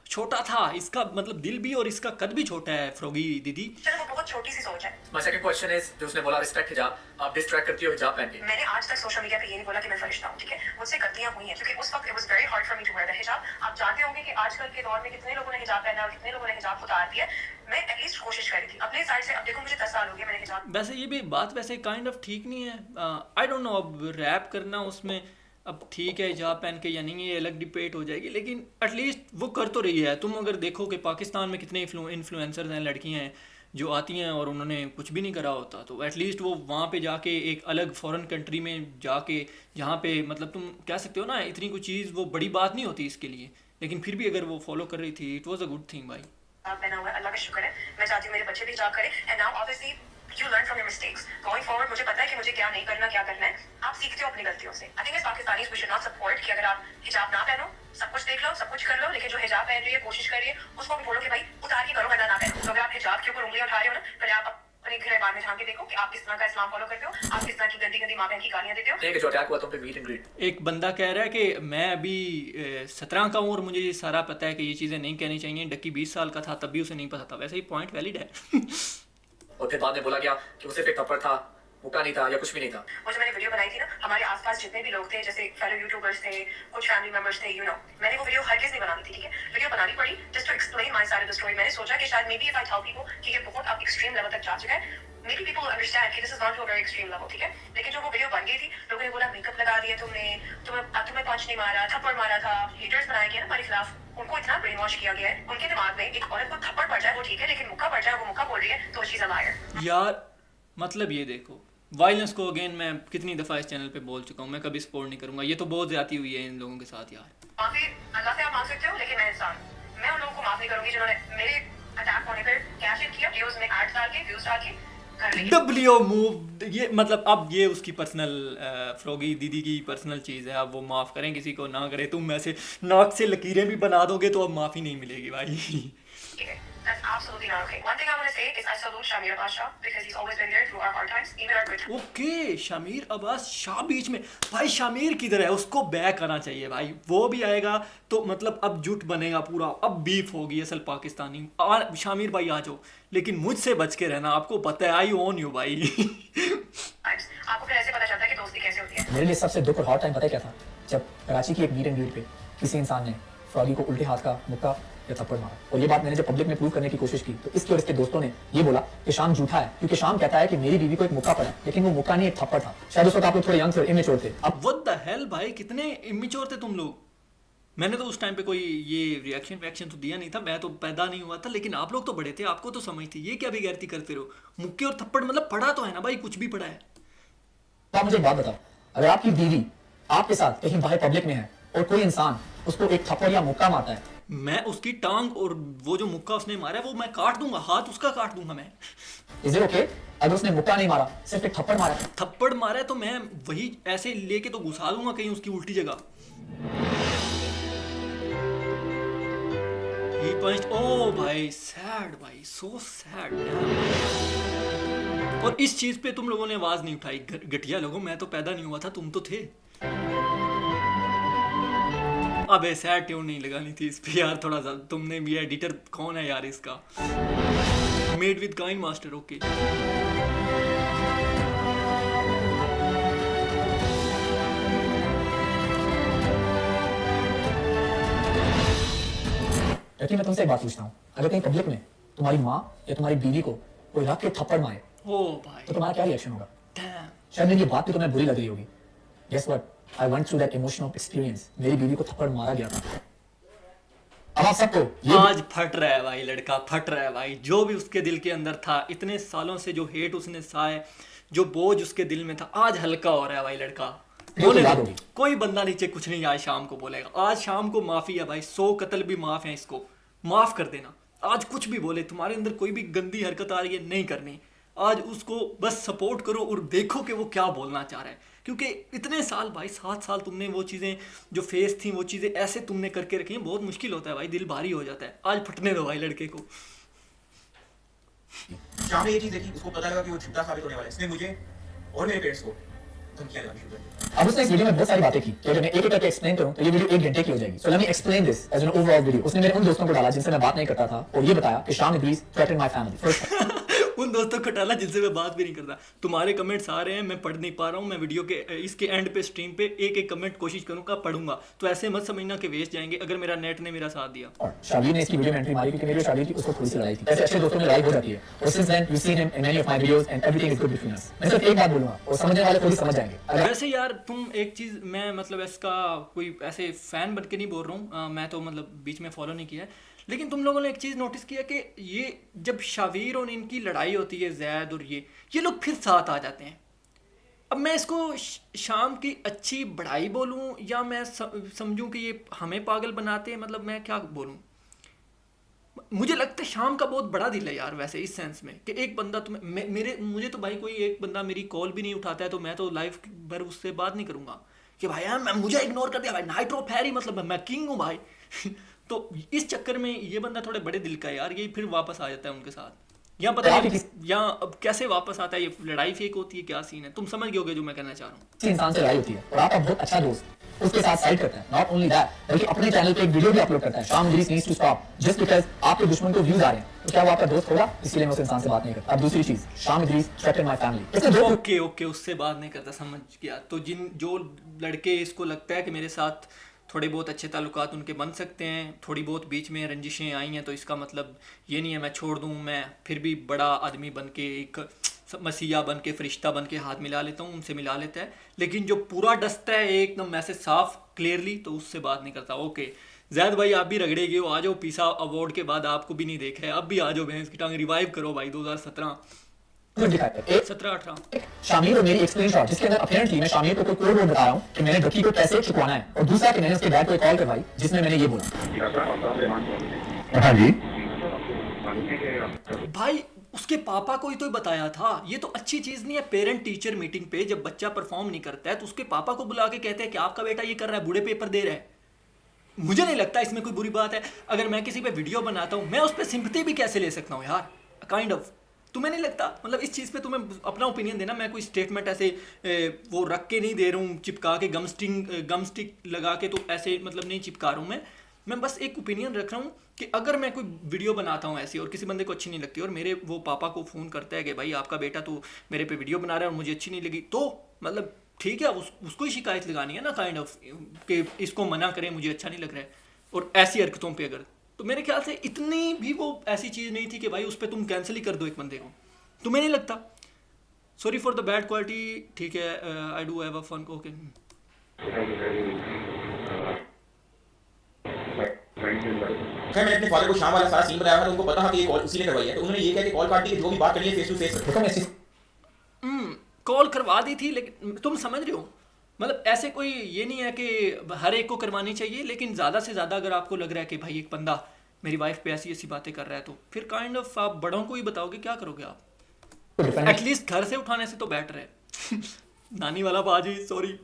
छोटा था, इसका मतलब दिल भी और इसका कद भी छोटा है फ्रॉगी दीदी। चलो, वो बहुत छोटी सी सोच है। My second question is, जो उसने बोला रिस्पेक्ट हिजाब, आप डिस्ट्रैक्ट करती हो हिजाब पहन के। मैंने आज तक सोशल मीडिया पे ये नहीं बोला कि मैं फरिश्ता हूँ, ठीक है? मुझसे गलतियाँ हुई हैं क्योंकि उस वक्त it was very hard for me to wear the hijab. आप जानते होंगे कि आजकल के दौर में कितने लोगों ने हिजाब पहना और कितने लोगों ने हिजाब उतार दिया। मैं एटलीस्ट कोशिश करी थी अपने साइड से। अब देखो, मुझे 10 साल हो गए मैंने हिजाब। वैसे ये भी बात वैसे काइंड ऑफ ठीक नहीं है। आई डोंट नो, अब रैप करना उसमें अब ठीक है हिजाब पहन के या नहीं, ये अलग डिबेट हो जाएगी, लेकिन एटलीस्ट वो कर तो रही है। तुम अगर देखो कि पाकिस्तान में कितने इन्फ्लुएंसर्स हैं, लड़कियां हैं जो आती हैं और उन्होंने कुछ भी नहीं करा होता, तो एटलीस्ट वो वहाँ पे जाके एक अलग फॉरेन कंट्री में जाके, जहाँ पे मतलब तुम कह सकते हो ना, इतनी कोई चीज़ वो बड़ी बात नहीं होती इसके लिए, लेकिन फिर भी अगर वो फॉलो कर रही थी, it was a good thing भाई। पहना हुआ है, अल्लाह का शुक्र है। मैं चाहती हूँ मेरे बच्चे भी हिजाब करें। And now obviously you learn from your mistakes. Going forward, मुझे पता है कि मुझे क्या नहीं करना, क्या करना है। आप सीखते हो अपनी गलतियों से। I think as Pakistanis we should not support कि अगर आप हिजाब ना पहनो, सब कुछ देख लो, सब कुछ कर लो, लेकिन जो हिजाब पहन रही है, कोशिश कर रही है, उसको भी बोलो कि भाई उतार के करो, वरना ना पहनो। तो अगर आप हिजाब के ऊपर उंगलियां उठा रहे हो ना, पहले आप अपने घर बार में झांक के देखो कि आप किस तरह का इस्लाम फॉलो करते हो, आप किस तरह की गंदी गंदी माँ बहन की गालियां देते हो। नहीं कि जो अटैक हुआ तुम पे मीट एंड ग्रीट। एक बंदा कह रहा है कि मैं अभी 17 का हूँ और मुझे ये सारा पता है कि ये चीज़ें नहीं कहनी चाहिए। डक्की 20 साल का था तब भी उसे नहीं पता था। वैसे ही पॉइंट वैलिड है। और फिर बाद में बोला गया कि उसे सिर्फ थप्पड़ था, मुक्का नहीं था या कुछ भी नहीं था। और जब मैंने वीडियो बनाई थी ना, हमारे आसपास जितने भी लोग थे, जैसे फेलो यूट्यूबर्स थे, कुछ फैमिली मेंबर्स थे, मैंने वो वीडियो हर किसी बनानी थी, ठीक है। वीडियो बनानी पड़ी just to explain my side of the story. मैंने सोचा कि शायद maybe if I tell people कि ये बहुत अब एक्सट्रीम लेवल तक जा चुका है, मे बी पीपल अंडरस्टैंड कि this is not to a very extreme level, ठीक है। लेकिन जो वो वीडियो बन गई थी, लोगों ने बोला मेकअप लगा दिया तुमने, तुम्हें पंच नहीं मारा, थप्पड़ मारा था, हीटर्स बनाए गए ना हमारे खिलाफ। उनको इतना ब्रेन वॉश किया गया है, उनके दिमाग में एक औरत को थप्पड़ पड़ जाए वो ठीक है, लेकिन मुक्का पड़ जाए, वो मुक्का बोल रही है तो शी इज अ लायर। यार मतलब ये देखो, वायलेंस को अगेन मैं कितनी दफ़ा इस चैनल पे बोल चुका हूँ, मैं कभी सपोर्ट नहीं करूँगा। ये तो बहुत ज़्यादती हुई है इन लोगों के साथ यार। माफी अल्लाह से आप मांग सकते हो, लेकिन मैं इंसान, मैं उन लोगों को माफ नहीं करूंगी जिन्होंने मेरे अटैक होने पर कैश इन किया, व्यूज में एड्स डाल के, व्यूज डाल के घर में। डब्ल्यू मूव, ये मतलब अब ये उसकी पर्सनल फ्रॉगी दीदी की पर्सनल चीज़ है। अब वो माफ़ करें किसी को ना करें, तुम ऐसे नाक से लकीरें भी बना दोगे तो अब माफ़ी नहीं मिलेगी भाई। That's absolutely not okay. One thing I want to say is I salute Shamir Abbas Shah because he's always been there through our hard times, even our good times. Okay Shamir Abbas Shah बीच में। भाई शामिर किधर है, उसको बैक आना चाहिए भाई। वो भी आएगा तो मतलब अब जुट बनेगा पूरा, अब बीफ होगी असल पाकिस्तानी। शामिर भाई आ जाओ, लेकिन मुझसे बच के रहना, आपको पता है आई ओन यू भाई। आपको फिर ऐसे पता चलता है कि दोस्ती कैसे होती है। मेरे लिए सबसे दुख और हॉट टाइम पता है क्या था? जब कराची की एक मीट एंड ग्रीट पे किसी इंसान ने फ्रॉगी को उल्टे हाथ का मुक्का या थप्पड़ मारा। और ये बात मैंने जब पब्लिक में प्रूव करने की कोशिश की तो इसके और इसके दोस्तों ने ये बोला कि शाम झूठा है, क्योंकि शाम कहता है कि मेरी बीवी को एक मुक्का पड़ा, लेकिन वो मुक्का नहीं एक थप्पड़ था। शायद उस वक्त आप लोग थोड़े यंग थे और इमेच्योर थे। अब व्हाट द हेल भाई, कितने इमेच्योर थे तुम लोग। मैंने तो उस टाइम पे कोई ये रिएक्शन तो दिया नहीं था, मैं तो पैदा नहीं हुआ था, लेकिन आप लोग तो बड़े थे, आपको तो समझ थी। ये क्या बेगैरती करते रहो, मुक्के और थप्पड़ मतलब पड़ा तो है ना भाई, कुछ भी पड़ा है। तो आप मुझे एक बात बताओ, अगर आपकी बीवी आपके साथ कहीं बाहर पब्लिक में है और कोई इंसान उसको एक थप्पड़ या मुक्का मारता है, मैं उसकी टांग और वो जो मुक्का उसने मारा है वो मैं काट दूंगा, हाथ उसका काट दूंगा मैं। Is it okay? अगर उसने मुक्का नहीं मारा, सिर्फ एक थप्पड़ मारा, थप्पड़ मारा है तो मैं वही ऐसे लेके तो घुसा दूंगा कहीं उसकी उल्टी जगह। He punched, oh भाई सैड भाई, सो सैड। और इस चीज पे तुम लोगों ने आवाज नहीं उठाई, घटिया लोगों, मैं तो पैदा नहीं हुआ था, तुम तो थे। अबे सैड ट्यून नहीं लगानी थी इस पे यार, थोड़ा सा तुमने भी। एडिटर कौन है यार इसका? Made with KineMaster, okay. लेकिन मैं तुमसे एक बात पूछता हूँ, अगर कहीं पब्लिक में तुम्हारी माँ या तुम्हारी बीवी को कोई रख के थप्पड़ मारे ओ भाई तो तुम्हारा क्या रिएक्शन होगा? Damn. शायद मेरी ये बात भी तुम्हें बुरी लग रही होगी। Guess what? I went through that emotional experience. मेरी बीवी को थप्पड़ मारा गया था। अब आप सबको आज फट रहा है भाई, लड़का फट रहा है भाई। जो भी उसके दिल के अंदर था, इतने सालों से जो हेट उसने सहा है, जो बोझ उसके दिल में था, आज हल्का हो रहा है भाई लड़का। कोई बंदा नीचे कुछ नहीं आज शाम को बोलेगा। आज शाम को माफी है भाई, 100 कत्ल भी माफ है, इसको माफ कर देना। आज कुछ भी बोले, तुम्हारे अंदर कोई भी गंदी हरकत आ रही है, नहीं करनी। आज उसको बस सपोर्ट करो और देखो कि वो क्या बोलना चाह रहा है, क्योंकि इतने साल भाई, 7 साल तुमने वो चीज़ें जो फेस थी, वो चीज़ें ऐसे तुमने करके रखी हैं, बहुत मुश्किल होता है भाई, दिल भारी हो जाता है। आज फटने दो भाई लड़के को। शाम ने ये चीज देखी, उसको पता लगा कि वो झूठा साबित होने वाला है। इसने मुझे और मेरे पेरेंट्स को धमकियां देना शुरू कर दी। अब उसने इस वीडियो में बहुत सारी बातें की, तो अगर मैं एक एक करके एक्सप्लेन करूं तो ये वीडियो 1 घंटे की हो जाएगी। So let me explain this as an overall video. उसने मेरे उन दोस्तों को डाला जिनसे मैं बात नहीं करता था और ये बताया कि शाम Idris threaten my family. First उन दोस्तों को डाला जिनसे मैं बात भी नहीं करता। तुम्हारे कमेंट्स आ रहे हैं, मैं पढ़ नहीं पा रहा हूँ। मैं वीडियो के इसके एंड पे स्ट्रीम पे एक एक कमेंट कोशिश करूंगा, पढ़ूंगा, तो ऐसे मत समझना कि वेस्ट जाएंगे अगर मेरा नेट ने मेरा साथ दिया। और शाबिर ने इसकी वीडियो में एंट्री मारी क्योंकि मेरी शाबिर की उसको थोड़ी सी लड़ाई थी। ऐसे अच्छे दोस्तों में लड़ाई हो जाती है और since then you seen him in many of my videos and everything is good between us. मैं सिर्फ एक बात बोलूंगा और समझने वाले खुद ही समझ जाएंगे। वैसे यार तुम एक चीज़, मैं मतलब इसका कोई ऐसे फैन बन के नहीं बोल रहा हूँ, मैं तो मतलब बीच में फॉलो नहीं किया है, लेकिन तुम लोगों ने एक चीज़ नोटिस किया कि ये जब शावीर और इनकी लड़ाई होती है, जैद और ये लोग फिर साथ आ जाते हैं। अब मैं इसको शाम की अच्छी बढ़ाई बोलूं या मैं समझूं कि ये हमें पागल बनाते हैं, मतलब मैं क्या बोलूं। मुझे लगता है शाम का बहुत बड़ा दिल है यार, वैसे इस सेंस में कि एक बंदा तुम्हें मुझे तो भाई कोई एक बंदा मेरी कॉल भी नहीं उठाता है तो मैं तो लाइव भर उससे बात नहीं करूंगा कि भाई यार मुझे इग्नोर कर दिया भाई, नाइट्रो फैरी, मतलब मैं किंग हूँ भाई। तो इस चक्कर में ये बंदा थोड़े बड़े दिल का है यार, ये फिर वापस आ जाता है उनके साथ। यहाँ पता नहीं यहाँ अब कैसे वापस आता है, ये लड़ाई फेक होती है, क्या सीन है, तुम समझ गए होगे जो मैं कहना चाह रहा हूँ। किसी इंसान से लड़ाई होती है और आपका बहुत अच्छा दोस्त उसके साथ साइड करता है, नॉट ओनली दैट बल्कि अपने चैनल पे एक वीडियो भी अपलोड करता है, Sham Idrees needs to stop just because आपके दुश्मन को व्यूज आ रहे हैं, तो क्या वो आपका दोस्त होगा? इसके लिए मैं उस इंसान से बात नहीं करता। अब दूसरी चीज, शाम Idris threaten my family. Okay okay, उससे बात नहीं करता, समझ गया। तो जो लड़के इसको लगता है कि मेरे साथ थोड़े बहुत अच्छे ताल्लुकात उनके बन सकते हैं, थोड़ी बहुत बीच में रंजिशें आई हैं, तो इसका मतलब ये नहीं है मैं छोड़ दूँ, मैं फिर भी बड़ा आदमी बन के, एक मसीहा बन के, फरिश्ता बन के हाथ मिला लेता हूँ, उनसे मिला लेता है। लेकिन जो पूरा डसता है एकदम मैसेज साफ क्लियरली, तो उससे बात नहीं करता। ओके जैद भाई, आप भी रगड़े गए हो, आ जाओ। पीसा अवार्ड के बाद आपको भी नहीं देखा है, अब भी आ जाओ, भैंस की टांग रिवाइव करो भाई। 2017 17-18 शामिर और मेरी एक स्क्रीनशॉट जिसके अंदर अपीयरेंटली मैं शामिर को कोई कोड वर्ड बता रहा हूँ कि मैंने डकी को कैसे चुकवाना है, और दूसरा कि मैंने उसके डैड को एक कॉल करवाई जिसमें मैंने ये बोला। हाँ जी भाई उसके पापा को ही तो बताया था। ये तो अच्छी चीज नहीं है। पेरेंट टीचर मीटिंग पे जब बच्चा परफॉर्म नहीं करता है तो उसके पापा को बुला के कहते हैं कि आपका बेटा ये कर रहा है, बूढ़े पेपर दे रहा है। मुझे नहीं लगता इसमें कोई बुरी बात है। अगर मैं किसी पे वीडियो बनाता हूँ, मैं उस पर सिंपैथी भी कैसे ले सकता हूँ यार, काइंड ऑफ। तुम्हें नहीं लगता? मतलब इस चीज़ पे तुम्हें अपना ओपिनियन देना। मैं कोई स्टेटमेंट ऐसे वो रख के नहीं दे रहा हूँ, चिपका के गम स्टिक लगा के, तो ऐसे मतलब नहीं चिपका रहा हूँ मैं बस एक ओपिनियन रख रहा हूँ कि अगर मैं कोई वीडियो बनाता हूँ ऐसी और किसी बंदे को अच्छी नहीं लगती और मेरे वो पापा को फ़ोन करता है कि भाई आपका बेटा तो मेरे पे वीडियो बना रहा है और मुझे अच्छी नहीं लगी, तो मतलब ठीक है, उसको ही शिकायत लगानी है ना, काइंड ऑफ, कि इसको मना करें, मुझे अच्छा नहीं लग रहा है। और ऐसी हरकतों पे अगर, तो मेरे ख्याल से इतनी भी वो ऐसी चीज़ नहीं थी कि भाई उस पर तुम कैंसिल ही कर दो एक बंदे को। तुम्हें नहीं लगता? Sorry for the bad quality, ठीक है, I do have a fun, okay. खैर मैंने अपने फादर को शाम वाला सारा सीन बताया था, उनको पता था कि ये कॉल उसी ने करवाई है, तो उन्होंने ये कहा कि कॉल काट के जो भी बात करनी है फेस टू फेस कॉल करवा दी थी, लेकिन तुम समझ रहे हो, मतलब ऐसे कोई ये नहीं है कि हर एक को करवानी चाहिए, लेकिन ज़्यादा से ज़्यादा अगर आपको लग रहा है कि भाई एक बंदा मेरी वाइफ पे ऐसी ऐसी बातें कर रहा है, तो फिर काइंड ऑफ आप बड़ों को ही बताओगे, क्या करोगे आप? एटलीस्ट घर से उठाने से तो बेटर है। नानी वाला बाजी, सॉरी।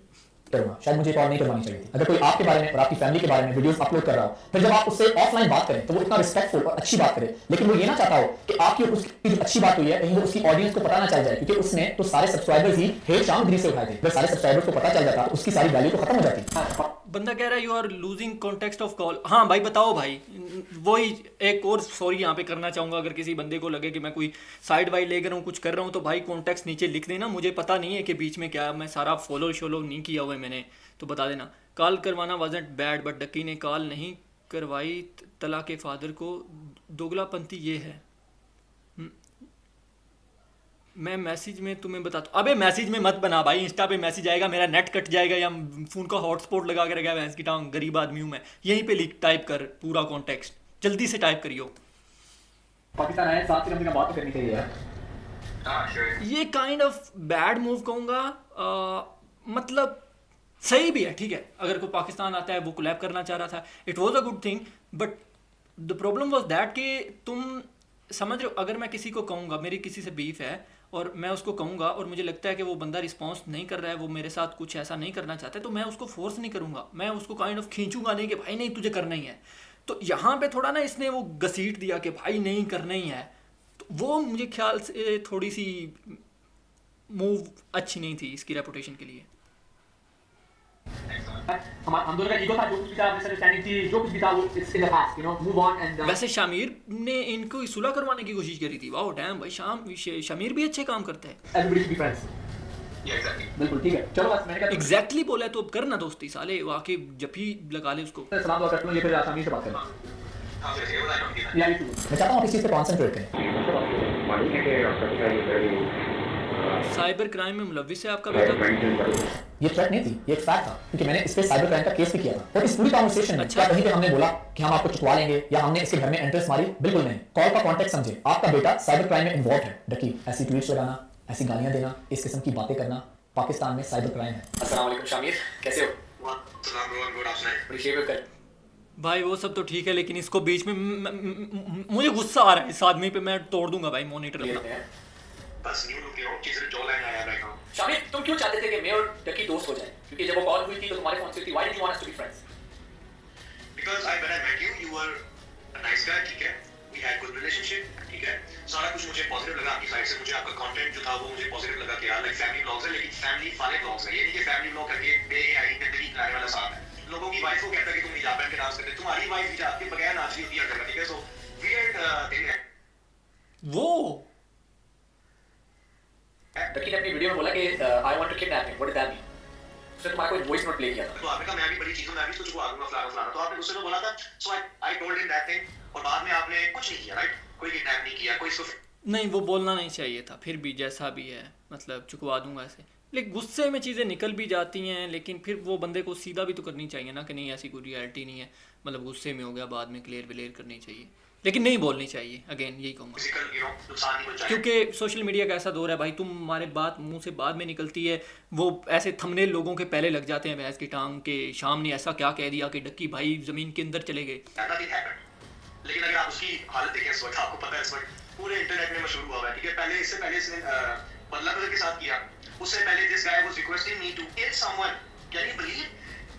शायद मुझे कॉल नहीं करवानी चाहिए थी। अगर कोई आपके बारे में और आपकी फैमिली के बारे में वीडियोस अपलोड कर रहा हो, फिर जब आप उससे ऑफलाइन बात करें तो वो इतना रिस्पेक्टफुल और अच्छी बात करे, लेकिन वो ये ना चाहता हो कि आपकी उसकी जो अच्छी बात हुई है कहीं वो उसकी ऑडियंस को पता ना चल जाए, क्योंकि उसने तो सारे सब्सक्राइबर्स ही हेट शाम इदरीस से उठाए थे। अगर सारे सब्सक्राइबर्स को पता चल जाता तो उसकी सारी वैल्यू तो खत्म हो जाती। बंदा कह रहा है you are losing context of call. हाँ भाई बताओ भाई, वही एक और सॉरी यहाँ पे करना चाहूँगा, अगर किसी बंदे को लगे कि मैं कोई साइड वाइड ले कर हूँ, कुछ कर रहा हूँ, तो भाई कॉन्टेक्स्ट नीचे लिख देना। मुझे पता नहीं है कि बीच में क्या, मैं सारा फॉलो शोलो नहीं किया हुआ है मैंने, तो बता देना। कॉल करवाना वाजंट बैड, बट डक्की ने कॉल नहीं करवाई तला के फादर को, दोगलापंथी ये है। मैं मैसेज में तुम्हें बताता हूँ। अबे मैसेज में मत बना भाई, इंस्टा पे मैसेज आएगा, मेरा नेट कट जाएगा या फ़ोन का हॉटस्पॉट लगा के रखा है, भैंस की टांग, गरीब आदमी हूँ मैं। यहीं पे लिख, टाइप कर पूरा कॉन्टेक्स्ट, जल्दी से टाइप करियो। पाकिस्तान आए, साथ में अपनी बात करनी चाहिए। ये काइंड ऑफ बैड मूव कहूँगा, मतलब सही भी है, ठीक है, अगर कोई पाकिस्तान आता है, वो कोलैब करना चाह रहा था, it was a good thing, but the problem was that कि तुम समझ रहे हो, अगर मैं किसी को कहूँगा, मेरी किसी से बीफ है और मैं उसको कहूँगा और मुझे लगता है कि वो बंदा रिस्पॉन्स नहीं कर रहा है, वो मेरे साथ कुछ ऐसा नहीं करना चाहता है, तो मैं उसको फोर्स नहीं करूँगा, मैं उसको काइंड ऑफ खींचूंगा नहीं कि भाई नहीं तुझे करना ही है। तो यहाँ पे थोड़ा ना इसने वो घसीट दिया कि भाई नहीं करना ही है, तो वो मुझे ख्याल से थोड़ी सी मूव अच्छी नहीं थी इसकी रेपुटेशन के लिए। हम दोनों का ईगो था, जो कुछ भी था, मिसअंडरस्टैंडिंग थी, जो कुछ भी था वो it's in the past, you know, move on and. वैसे शामिर ने इनको सुलह करवाने की कोशिश करी थी। वाओ डैम भाई, शामिर भी अच्छे काम करता है। Everybody be friends. या एग्जैक्टली, बिल्कुल ठीक है, चलो बस मैंने कहा एग्जैक्टली बोला है तो अब करना दोस्ती, साले वाकई जब ही लगा ले उसको। सलाम दुआ करता हूं, ये फिर शामिर से बात करें। हां फिर ये बताइए या यू मैं चाहता हूं आप इस चीज पे कंसंट्रेट करें। साइबर क्राइम में मुलव्विस है आपका बेटा? ये थ्रेट नहीं थी, ये एक फैक्ट था, क्योंकि मैंने इस पे साइबर क्राइम का केस भी किया था। और इस पूरी कन्वर्सेशन में क्या कहीं पे हमने बोला कि हम आपको चुकवा लेंगे या हमने इसके घर में एंट्रेंस मारी? बिल्कुल नहीं। कॉल का कॉन्टेक्स्ट समझे, आपका बेटा साइबर क्राइम में इन्वॉल्व है। डकी, ऐसी ट्वीट्स लगाना, ऐसी गालियां देना, इस किस्म की बातें करना पाकिस्तान में साइबर क्राइम है। अस्सलाम वालेकुम शामिर, कैसे हो? भाई वो सब तो ठीक है, लेकिन इसको बीच में मुझे गुस्सा आ रहा है इस आदमी पे, मैं तोड़ दूंगा भाई मॉनिटर अपना। बस न्यू लुक हो, किसी जॉ लाइन आया राइट नाउ। शामिर, तुम क्यों चाहते थे कि मैं और डकी दोस्त हो जाएं? क्योंकि जब वो कॉल हुई थी तो तुम्हारे फोन से थी, why did you want us to be friends? Because when I met you were a nice guy, ठीक है, वी हैड गुड रिलेशनशिप, ठीक है, सारा कुछ मुझे पॉजिटिव लगा आपकी साइड से, मुझे आपका कंटेंट जो था वो मुझे पॉजिटिव लगा कि यार लाइक फैमिली व्लॉग्स है, लेकिन फैमिली वाले व्लॉग्स है, ये नहीं कि फैमिली व्लॉग करके बेआई जिंदगी बनाने वाला साथ है। लोगों की वाइफ को कहता है कि तुम हिजाब पहन के डांस करते, तुम्हारी वाइफ हिजाब के बगैर नाच रही होती है अगर, ठीक है, सो वियर्ड थिंग है। वो डकी ने अपनी वीडियो में बोला कि I want to kidnap him, what does that mean? उसने तुम्हारा कोई वॉइस नोट प्ले किया था। तो आपने कहा मैं भी बड़ी चीजों में अभी तुझको आऊंगा फलाना, तो आपने गुस्से में बोला था, so I told him that thing, और बाद में आपने कुछ नहीं किया, राइट? कोई किडनैप नहीं किया, कोई नहीं, वो बोलना नहीं चाहिए था, फिर भी जैसा भी है मतलब चुकवा दूंगा ऐसे। लेकिन गुस्से में चीज़ें निकल भी जाती हैं, लेकिन फिर वो बंदे को सीधा भी तो करनी चाहिए ना कि नहीं ऐसी कोई रियलिटी नहीं है, मतलब गुस्से में हो गया, बाद में क्लियर विलेयर करनी चाहिए, लेकिन नहीं बोलनी चाहिए। अगेन यही कहूँगा, क्योंकि सोशल मीडिया का ऐसा दौर है भाई, तुम्हारे बात मुंह से बाद में निकलती है, वो ऐसे थंबनेल लोगों के पहले लग जाते हैं भैंस की टांग के, शाम ने ऐसा क्या कह दिया कि डक्की भाई ज़मीन के अंदर चले गए। लेकिन अगर आप उसकी हालत देखें इस वक्त, आपको पता है इस वक्त पूरे इंटरनेट में मशहूर हुआ है, ठीक है, पहले इसने बदला बदल के साथ किया, उससे पहले this guy was requesting me to kill someone, can you believe?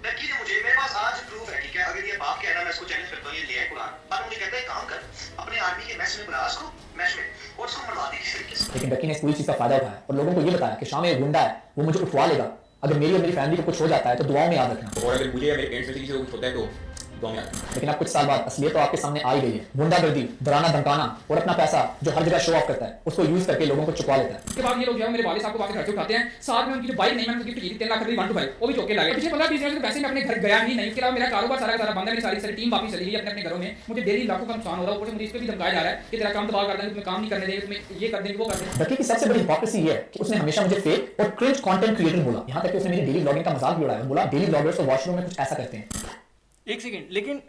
Ducky ने मुझे, मेरे पास आज प्रूफ है, ठीक है, अगर ये बाप कह रहा है मैं इसको चैलेंज करता हूं, ये ले आए कुरान, अब मुझे कहता है काम कर, अपने आर्मी के मैच में बुला उसको, मैच में, और उसको मरवा दे किसी तरीके से। लेकिन डक्की ने इस पूरी चीज का फायदा उठाया और लोगों को ये बताया कि शाम एक गुंडा है, वो मुझे उठवा लेगा, अगर मेरी और मेरी फैमिली को कुछ हो जाता है तो दुआओं में याद रखना, और अगर मुझे या मेरे पेरेंट्स में से किसी को कुछ होता है तो दुआ में याद रखना। लेकिन अब कुछ साल बाद असलियत तो आपके सामने आ ही गई है। गुंडागर्दी, डराना धमकाना और अपना पैसा जो हर जगह शो ऑफ करता है उसको यूज करके लोगों को चुकवा लेता है। उसके बाद ये लोग जो है मेरे वाले साहब को आके घर से उठाते हैं, साथ में उनकी जो बाइक नहीं, मैंने उनको गिफ्ट की थी 3 लाख रुपए 125, वो भी चौक के लाए। पिछले 15-20 दिनों से वैसे मैं अपने घर गया ही नहीं, उसके अलावा मेरा कारोबार सारा का सारा बंद है, मेरी सारी टीम वापस चली गई अपने अपने घरों में, मुझे डेली लाखों का नुकसान हो रहा है, ऊपर से मुझे इस पे भी धमकाया जा रहा है कि तेरा काम तबाह कर देंगे, तुम्हें काम नहीं करने देंगे, तुम्हें ये कर देंगे, वो कर देंगे। डक्की की सबसे बड़ी हिपोक्रेसी ये है कि उसने हमेशा मुझे फेक और क्रिंज कंटेंट क्रिएटर बोला, यहाँ तक कि उसने मेरी डेली व्लॉगिंग का मजाक भी उड़ाया, बोला डेली व्लॉगर्स तो वॉशरूम में कुछ ऐसा करते हैं। एक सेकेंड, लेकिन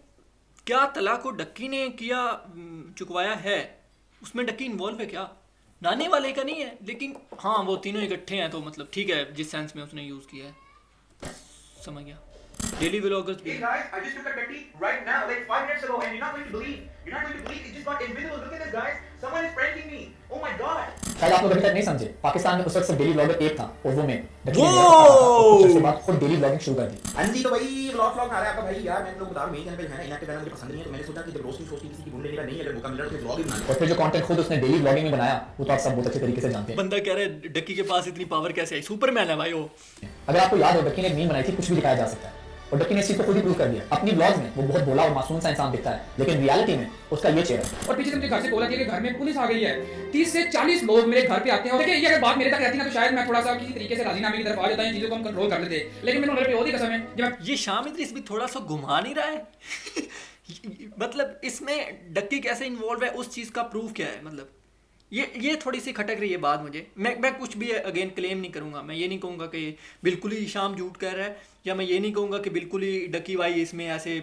क्या तलाक को डक्की ने किया चुकवाया है, उसमें डक्की इन्वॉल्व है क्या? नाने वाले का नहीं है, लेकिन हाँ वो तीनों इकट्ठे हैं तो मतलब ठीक है जिस सेंस में उसने यूज़ किया है, समझ गया। डेली व्लॉगर्स भी। Hey guys, I just took a Betty right now, like 5 minutes ago, and you're not going to believe. You're not going to believe. It just got invisible. Look at this, guys. Someone is pranking me. Oh my god. शायद आप लोग अभी तक नहीं समझे, पाकिस्तान में उस वक्त सिर्फ डेली व्लॉगर एक था और वो मैं। डक्की ने मेरा खाता था, उसके बाद खुद डेली व्लॉगिंग शुरू कर दी। अंजी तो भाई व्लॉग आ रहा है आपका भाई, यार मैंने लोग बता मेरे चैनल पे है ना इनएक्टिव है, मुझे पसंद नहीं है, तो मैंने सोचा कि जब रोस्टिंग किसी की ढूंढ लेने का नहीं, अगर मौका मिला तो व्लॉग ही बना ले। और फिर जो कंटेंट खुद उसने डेली व्लॉगिंग में बनाया वो तो आप सब बहुत अच्छे तरीके से जानते हैं। बंदा कह रहा है डक्की के पास इतनी पावर कैसे आई, सुपरमैन है भाई वो। अगर आपको याद हो, डक्की ने एक मीम बनाई थी, कुछ भी दिखाया जा सकता है, और डक्की ने इस चीज को खुद ही प्रूव कर दिया अपनी ब्लॉग्स में। वो बहुत भोला और मासूम सा इंसान दिखता है, लेकिन रियलिटी में उसका ये चेहरा है। और पीछे से मुझे घर से बोला कि घर में पुलिस आ गई है, 30 से 40 लोग मेरे घर पे आते हैं, और देखिए ये अगर बात मेरे तक रहती ना तो शायद मैं थोड़ा सा किसी तरीके से राजीनामे की तरफ आ जाता है, चीजों को हम कंट्रोल कर लेते, लेकिन मैंने उन्हें पे और ही कसम है जब ये शाम इद्रीस भी थोड़ा सा घुमा नहीं रहा है मतलब इसमें डक्की कैसे इन्वॉल्व है, उस चीज़ का प्रूफ क्या है? मतलब ये थोड़ी सी खटक रही है बात मुझे। मैं कुछ भी अगेन क्लेम नहीं करूँगा, मैं ये नहीं कहूँगा कि बिल्कुल ही शाम झूठ कह रहा है, या मैं ये नहीं कहूँगा कि बिल्कुल ही डक्की भाई इसमें ऐसे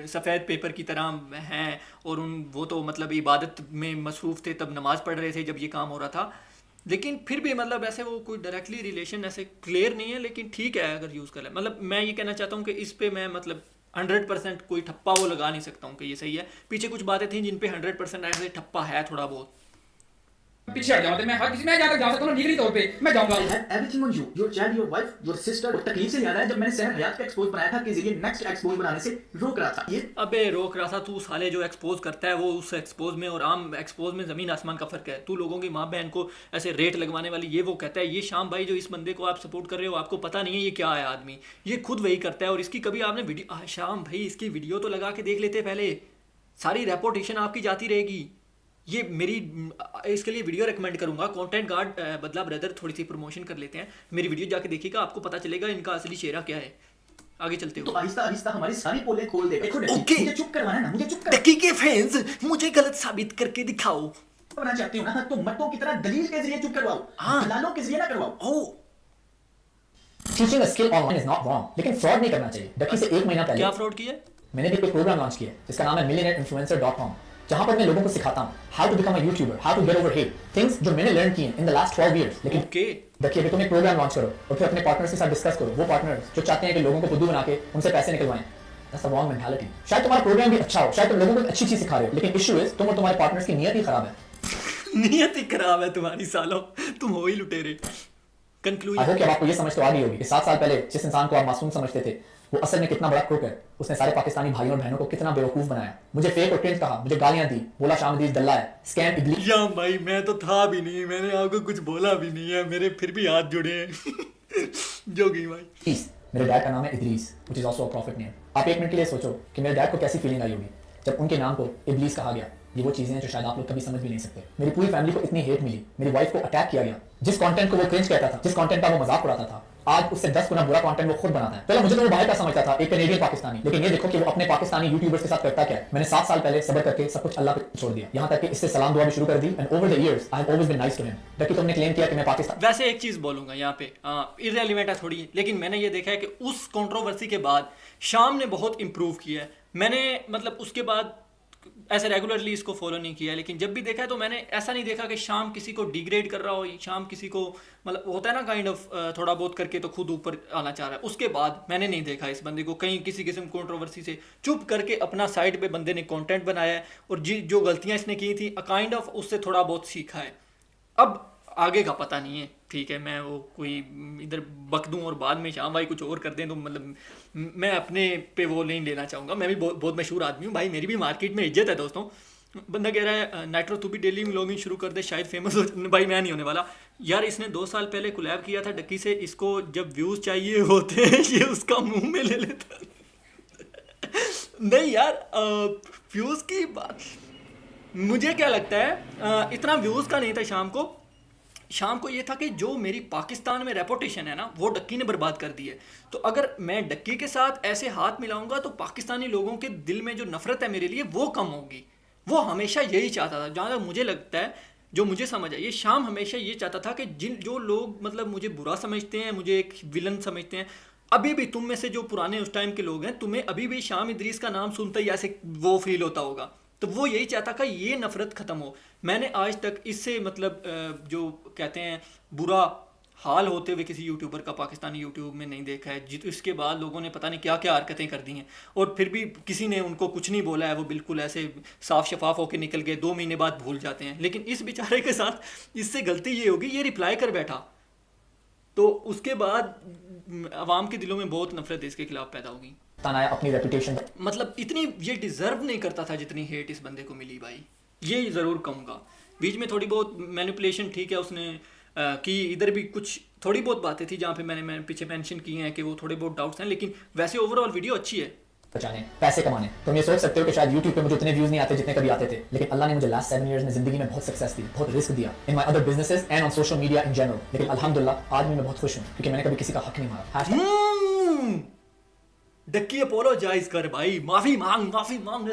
सफ़ेद पेपर की तरह हैं और वो तो मतलब इबादत में मसरूफ़ थे, तब नमाज़ पढ़ रहे थे जब ये काम हो रहा था, लेकिन फिर भी मतलब ऐसे वो कोई डायरेक्टली रिलेशन ऐसे क्लियर नहीं है, लेकिन ठीक है अगर यूज़ कर ले। मतलब मैं ये कहना चाहता हूँ कि इस पर मैं मतलब 100% कोई ठप्पा वो लगा नहीं सकता हूँ कि ये सही है। पीछे कुछ बातें थी जिन पे 100% ऐसे ठप्पा है थोड़ा बहुत। पीछे हट जाओ, मैं हर किसी में जा सकता हूँ, लीगली तौर पे मैं जाऊंगा। Everything on you, your child, your wife, your sister। और तकलीफ से याद आया जब मैंने सहर हयात का एक्सपोज बनाया था कि ये नेक्स्ट एक्सपोज बनाने से रोक रहा था। ये अबे रोक रहा था तू साले, जो एक्सपोज करता है वो उस एक्सपोज में और आम एक्सपोज में ज़मीन आसमान का फ़र्क है। तू लोगों की माँ बहन को ऐसे रेट लगवाने वाली ये वो कहता है, ये शाम भाई जो इस बंदे को आप सपोर्ट कर रहे हो आपको पता नहीं है ये क्या है आदमी, ये खुद वही करता है। और इसकी कभी आपने वीडियो, शाम भाई इसकी वीडियो तो लगा के देख लेते पहले, सारी रेपुटेशन आपकी जाती रहेगी। ये मेरी इसके लिए वीडियो रेकमेंड करूंगा, कंटेंट गार्ड बदला ब्रदर, थोड़ी सी प्रमोशन कर लेते हैं, मेरी वीडियो जाके देखिएगा, आपको पता चलेगा इनका असली चेहरा क्या है। आगे चलते हो, आहिस्ता आहिस्ता हमारी सारी पोलें खोल दे। ओके मुझे चुप करवाना ना, मुझे चुप कर। डक्की के फैंस मुझे गलत साबित करके दिखाओ। करना चाहते हो ना तो मर्दों की तरह दलील के जरिए चुप करवाओ, दलालों के जरिए ना करवाओ। Oh, teaching a skill online is not wrong, लेकिन फ्रॉड नहीं करना चाहिए। डक्की से 1 महीना पहले क्या फ्रॉड किया? मैंने भी एक प्रोग्राम लॉन्च किया जिसका नाम है millionairinfluencer.com, जहां पर मैं लोगों को सिखाता हूं how to become a youtuber, how to get over hate, things जो मैंने लर्न किए इन द लास्ट 12 इयर्स। लेकिन देखिए, अगर तुम एक प्रोग्राम लॉन्च करो और फिर अपने पार्टनर्स के साथ डिस्कस करो, वो पार्टनर्स जो चाहते हैं कि लोगों को बुद्धू बना के उनसे पैसे निकलवाएं, दैट्स अ रॉन्ग मेंटालिटी। शायद तुम्हारा प्रोग्राम भी अच्छा हो, शायद तुम लोगों को अच्छी चीज सिखा रहे हो, लेकिन इशू इज तुम और तुम्हारे पार्टनर्स की नियत ही खराब है। नियत ही खराब है तुम्हारी सालों, तुम हो ही लुटेरे। कंक्लूजन। आई होप कि अब आपको ये समझ तो आ गई होगी कि 7 साल पहले जिस इंसान को आप मासूम समझते थे वो असल में कितना बड़ा क्रूक है। उसने सारे पाकिस्तानी भाइयों और बहनों को कितना बेवकूफ बनाया, मुझे फेक और क्रिंज कहा, मुझे गालियां दी, बोला शाम अदीस दल्ला है, स्कैम इबलीस। या भाई मैं तो था भी नहीं, मैंने आपको कुछ बोला भी नहीं है, मेरे फिर भी हाथ जुड़े हैं जोगी भाई। मेरे डैड का नाम है Idris, which is also a profit name. आप एक मिनट के लिए सोचो कि मेरे डैड को कैसी फीलिंग आई होगी जब उनके नाम को इबलीस कहा गया। ये वो चीजें हैं जो शायद आप लोग कभी समझ भी नहीं सकते। मेरी पूरी फैमिली को इतनी हेट मिली, मेरी वाइफ को अटैक किया गया। जिस कंटेंट को वो क्रिंज कहता था, जिस कंटेंट का वो मजाक उड़ाता था, आज उससे 10 गुना बुरा कंटेंट वो खुद बनाता है। पहले मुझे तो वो बाहर का समझता था, एक कैनेडियन पाकिस्तानी, लेकिन ये देखो कि वो अपने पाकिस्तानी यूट्यूबर्स के साथ करता क्या है। मैंने 7 साल पहले सब्र करके सब कुछ अल्लाह पे छोड़ दिया, यहाँ तक कि इससे सलाम दुआ भी शुरू कर दी। And over the years I have always been nice to him. Ducky तुमने क्लेम किया कि मैं पाकिस्तान। वैसे एक चीज बोलूंगा यहाँ पे, इररिलेवेंट है थोड़ी, लेकिन मैंने ये देखा है कि उस कंट्रोवर्सी के बाद शाम ने बहुत इंप्रूव किया है। मैंने मतलब उसके बाद ऐसे रेगुलरली इसको फॉलो नहीं किया, लेकिन जब भी देखा है तो मैंने ऐसा नहीं देखा कि शाम किसी को डिग्रेड कर रहा हो, शाम किसी को मतलब होता है ना काइंड ऑफ थोड़ा बहुत करके तो खुद ऊपर आना चाह रहा है। उसके बाद मैंने नहीं देखा इस बंदे को कहीं किसी किस्म कंट्रोवर्सी से चुप करके अपना साइड पे बंदे ने कंटेंट बनाया है और जो गलतियां इसने की थी काइंड ऑफ उससे थोड़ा बहुत सीखा है। अब आगे का पता नहीं है, ठीक है, मैं वो कोई इधर बक दूं और बाद में शाम भाई कुछ और कर दें तो मतलब मैं अपने पे वो नहीं लेना चाहूँगा। मैं भी बहुत मशहूर आदमी हूँ भाई, मेरी भी मार्केट में इज्जत है दोस्तों। बंदा कह रहा है नाइट्रो तू भी डेली व्लॉगिंग शुरू कर दे, शायद फेमस हो। भाई मैं नहीं होने वाला यार, इसने 2 साल पहले कोलैब किया था डक्की से, इसको जब व्यूज़ चाहिए होते हैं ये उसका मुंह में ले लेता नहीं यार, व्यूज़ की बात मुझे क्या लगता है इतना व्यूज़ का नहीं था शाम को ये था कि जो मेरी पाकिस्तान में रेपुटेशन है ना वो डक्की ने बर्बाद कर दी है। तो अगर मैं डक्की के साथ ऐसे हाथ मिलाऊंगा तो पाकिस्तानी लोगों के दिल में जो नफरत है मेरे लिए वो कम होगी। वो हमेशा यही चाहता था, जहाँ तक मुझे लगता है, जो मुझे समझ है, ये शाम हमेशा ये चाहता था कि जो लोग मतलब मुझे बुरा समझते हैं, मुझे एक विलन समझते हैं, अभी भी तुम में से जो पुराने उस टाइम के लोग हैं, तुम्हें अभी भी शाम इदरीस का नाम सुनते ही ऐसे वो फील होता होगा। तो वो यही चाहता था ये नफरत ख़त्म हो। मैंने आज तक इससे मतलब जो कहते हैं बुरा हाल होते हुए किसी यूट्यूबर का पाकिस्तानी यूट्यूब में नहीं देखा है। इसके बाद लोगों ने पता नहीं क्या क्या हरकतें कर दी हैं और फिर भी किसी ने उनको कुछ नहीं बोला है, वो बिल्कुल ऐसे साफ शफाफ होकर निकल गए, 2 महीने बाद भूल जाते हैं। लेकिन इस बेचारे के साथ इससे गलती ये होगी, ये रिप्लाई कर बैठा तो उसके बाद आवाम के दिलों में बहुत नफरत इसके खिलाफ पैदा होगी। अपनी रेपुटेशन मतलब इतनी ये डिजर्व नहीं करता था जितनी हेट इस बंदे को मिली भाई, ये ज़रूर कहूँगा। बीच में थोड़ी बहुत मैनिपुलेशन ठीक है उसने की, इधर भी कुछ थोड़ी बहुत बातें थी जहाँ पे मैंने पीछे मेंशन किए हैं कि वो थोड़े बहुत डाउट्स हैं, लेकिन वैसे ओवरऑल वीडियो अच्छी है। बचाने पैसे कमाने, तुम ये सोच सकते हो कि शायद YouTube पे मुझे उतने व्यूज नहीं आते जितने कभी आते थे, लेकिन अल्लाह ने मुझे लास्ट 7 इयर्स में जिंदगी में बहुत सक्सेस दी, बहुत रिस्क दिया in my other businesses and on social media in general. लेकिन अल्हम्दुलिल्लाह आज भी मैं बहुत खुश हूँ क्योंकि मैंने कभी किसी का हक नहीं मारा। डक्की अपोलोजाइज कर भाई, माफी मांग,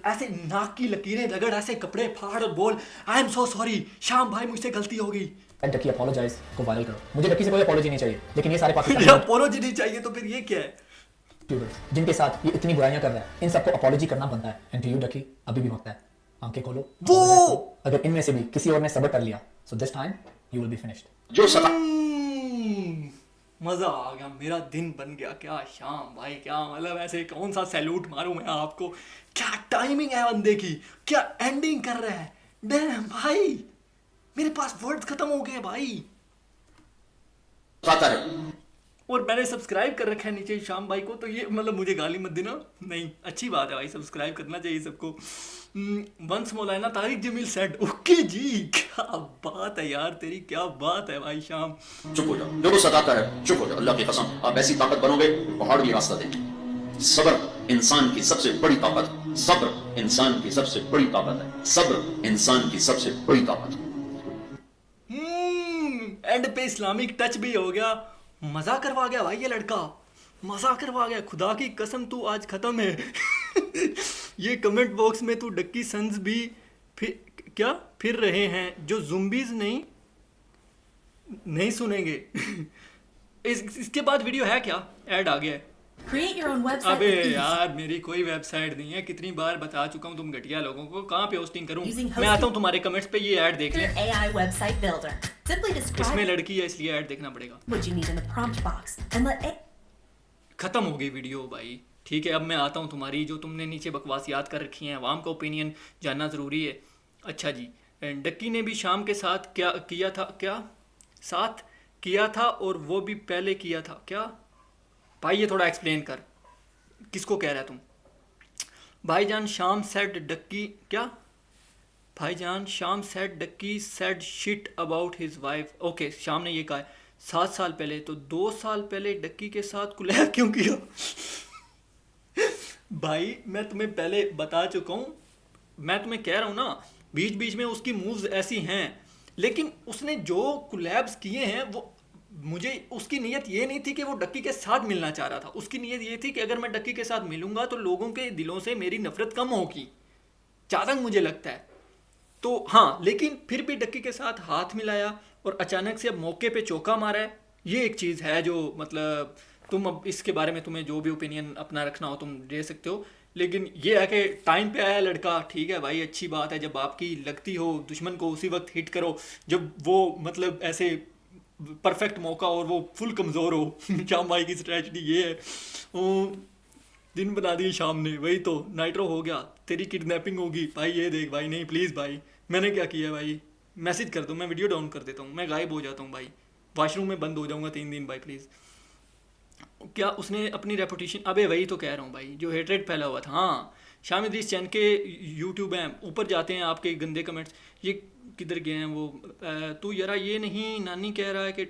ऐसे नाक की लकीरें रगड़, ऐसे कपड़े फाड़ और बोल आई एम सो सॉरी शाम भाई, मुझसे गलती हो गई। डक्की अपोलोजाइज को वायरल करो। मुझे डक्की से कोई अपोलॉजी नहीं चाहिए, लेकिन ये सारे पाकिस्तानी अपोलॉजी नहीं चाहिए तो फिर ये क्या है? जिनके साथ ये इतनी बुराइयां कर रहा है, इन सबको अपोलॉजी करना बनता है। एंड टू यू डक्की, अभी भी वक्त है, आंखें खोलो। वो अगर इनमें से भी किसी और ने सब्र कर लिया, so this time you will be finished. जो मजा आ गया, मेरा दिन बन गया। क्या शाम भाई, क्या मतलब ऐसे कौन सा सैल्यूट मारूं मैं आपको, क्या टाइमिंग है बंदे की, क्या एंडिंग कर रहा है। डैम भाई, मेरे पास वर्ड्स खत्म हो गए भाई। और मैंने सब्सक्राइब कर रखा है नीचे शाम भाई को, तो ये मतलब मुझे गाली मत देना, नहीं अच्छी बात है भाई, सब्सक्राइब करना चाहिए सबको। वंस मौलाना तारिक जमील सेड ओके जी, क्या बात है यार तेरी, क्या बात है भाई शाम। चुप हो जाओ, जो सताता है चुप हो जाओ, अल्लाह की कसम आप ऐसी ताकत बनोगे पहाड़ भी रास्ता देंगे। सब्र इंसान की सबसे बड़ी ताकत, सब्र इंसान की सबसे बड़ी ताकत है, सब्र इंसान की सबसे बड़ी ताकत। एंड पे इस्लामिक टच भी हो गया, मजा करवा गया भाई ये लड़का, मजा करवा गया, खुदा की कसम तू आज खत्म है। ये कमेंट बॉक्स में तू डक्की सन्स भी फिर रहे हैं जो ज़ुम्बीज़ नहीं सुनेंगे। इसके बाद वीडियो है क्या, ऐड आ गया है। Create your own website. अबे यार मेरी कोई वेबसाइट नहीं है, कितनी बार बता चुका हूँ तुम घटिया लोगों को, कहाँ पे होस्टिंग करूँ। मैं आता हूँ तुम्हारे कमेंट्स पे, ये ऐड देख लें। AI website builder. Simply describe इसमें लड़की है इसलिए ऐड देखना पड़ेगा। what you need in the prompt box and let खत्म हो गई वीडियो भाई, ठीक है। अब मैं आता हूँ तुम्हारी जो तुमने नीचे बकवास याद कर रखी हैं, अवाम का ओपिनियन जानना ज़रूरी है। अच्छा जी, डक्की ने भी शाम के साथ क्या किया था, क्या साथ किया था और वो भी पहले किया था क्या भाई? ये थोड़ा एक्सप्लेन कर, किसको कह रहा है तुम? भाईजान शाम सेड डक्की क्या? भाईजान शाम said Ducky said shit about his wife. Okay, शाम ने ये कहा है 7 साल पहले, तो 2 साल पहले डक्की के साथ कोलैब क्यों किया? भाई मैं तुम्हें पहले बता चुका हूँ, मैं तुम्हें कह रहा हूँ ना, बीच बीच में उसकी मूव्स ऐसी हैं, लेकिन उसने जो कोलैब्स किए हैं वो, मुझे उसकी नीयत ये नहीं थी कि वो डक्की के साथ मिलना चाह रहा था। उसकी नीयत ये थी कि अगर मैं डक्की के साथ मिलूंगा तो लोगों के दिलों से मेरी नफरत कम होगी, जहाँ तक मुझे लगता है। तो हाँ, लेकिन फिर भी डक्की के साथ हाथ मिलाया और अचानक से अब मौके पे चौका मारा है। ये एक चीज़ है जो मतलब तुम अब इसके बारे में तुम्हें जो भी ओपिनियन अपना रखना हो तुम दे सकते हो, लेकिन ये है कि टाइम पे आया लड़का, ठीक है भाई, अच्छी बात है। जब आपकी लगती हो दुश्मन को उसी वक्त हिट करो जब वो मतलब ऐसे परफेक्ट मौका और वो फुल कमज़ोर हो। शाम भाई की स्ट्रेटजी ये है, वो दिन बना दिए शाम ने, वही तो नाइट्रो हो गया, तेरी किडनैपिंग होगी भाई, ये देख भाई, नहीं प्लीज़ भाई, मैंने क्या किया भाई, मैसेज कर दो, मैं वीडियो डाउन कर देता हूँ, मैं गायब हो जाता हूँ भाई, वॉशरूम में बंद हो जाऊँगा 3 दिन भाई प्लीज़। क्या उसने अपनी रेपुटेशन, अबे वही तो कह रहा हूँ भाई, जो हेटरेट फैला हुआ था। हाँ, शाम इद्रीस चैन के यूट्यूब हैं, ऊपर जाते हैं आपके गंदे कमेंट्स, ये किधर गए हैं वो? तू यारा ये नहीं, नानी कह रहा है कि,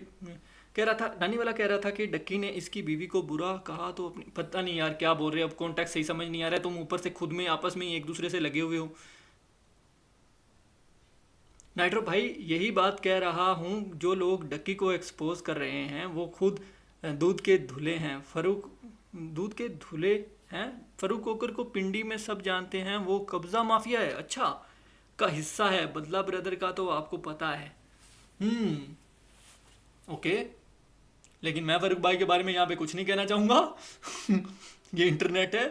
कह रहा था, नानी वाला कह रहा था कि डक्की ने इसकी बीवी को बुरा कहा, तो अपनी, पता नहीं यार क्या बोल रहे हो, अब कॉन्टेक्स्ट सही समझ नहीं आ रहा है, तुम ऊपर से खुद में आपस में ही एक दूसरे से लगे हुए हो। नाइट्रो भाई यही बात कह रहा हूँ, जो लोग डक्की को एक्सपोज कर रहे हैं वो खुद दूध के धुले हैं। दूध के धुले हैं। फरूक कोकर को पिंडी में सब जानते हैं, वो कब्जा माफिया है, अच्छा का हिस्सा है, बदला ब्रदर का तो आपको पता है। ओके, लेकिन मैं फरूक भाई के बारे में यहाँ पे कुछ नहीं कहना चाहूँगा। ये इंटरनेट है,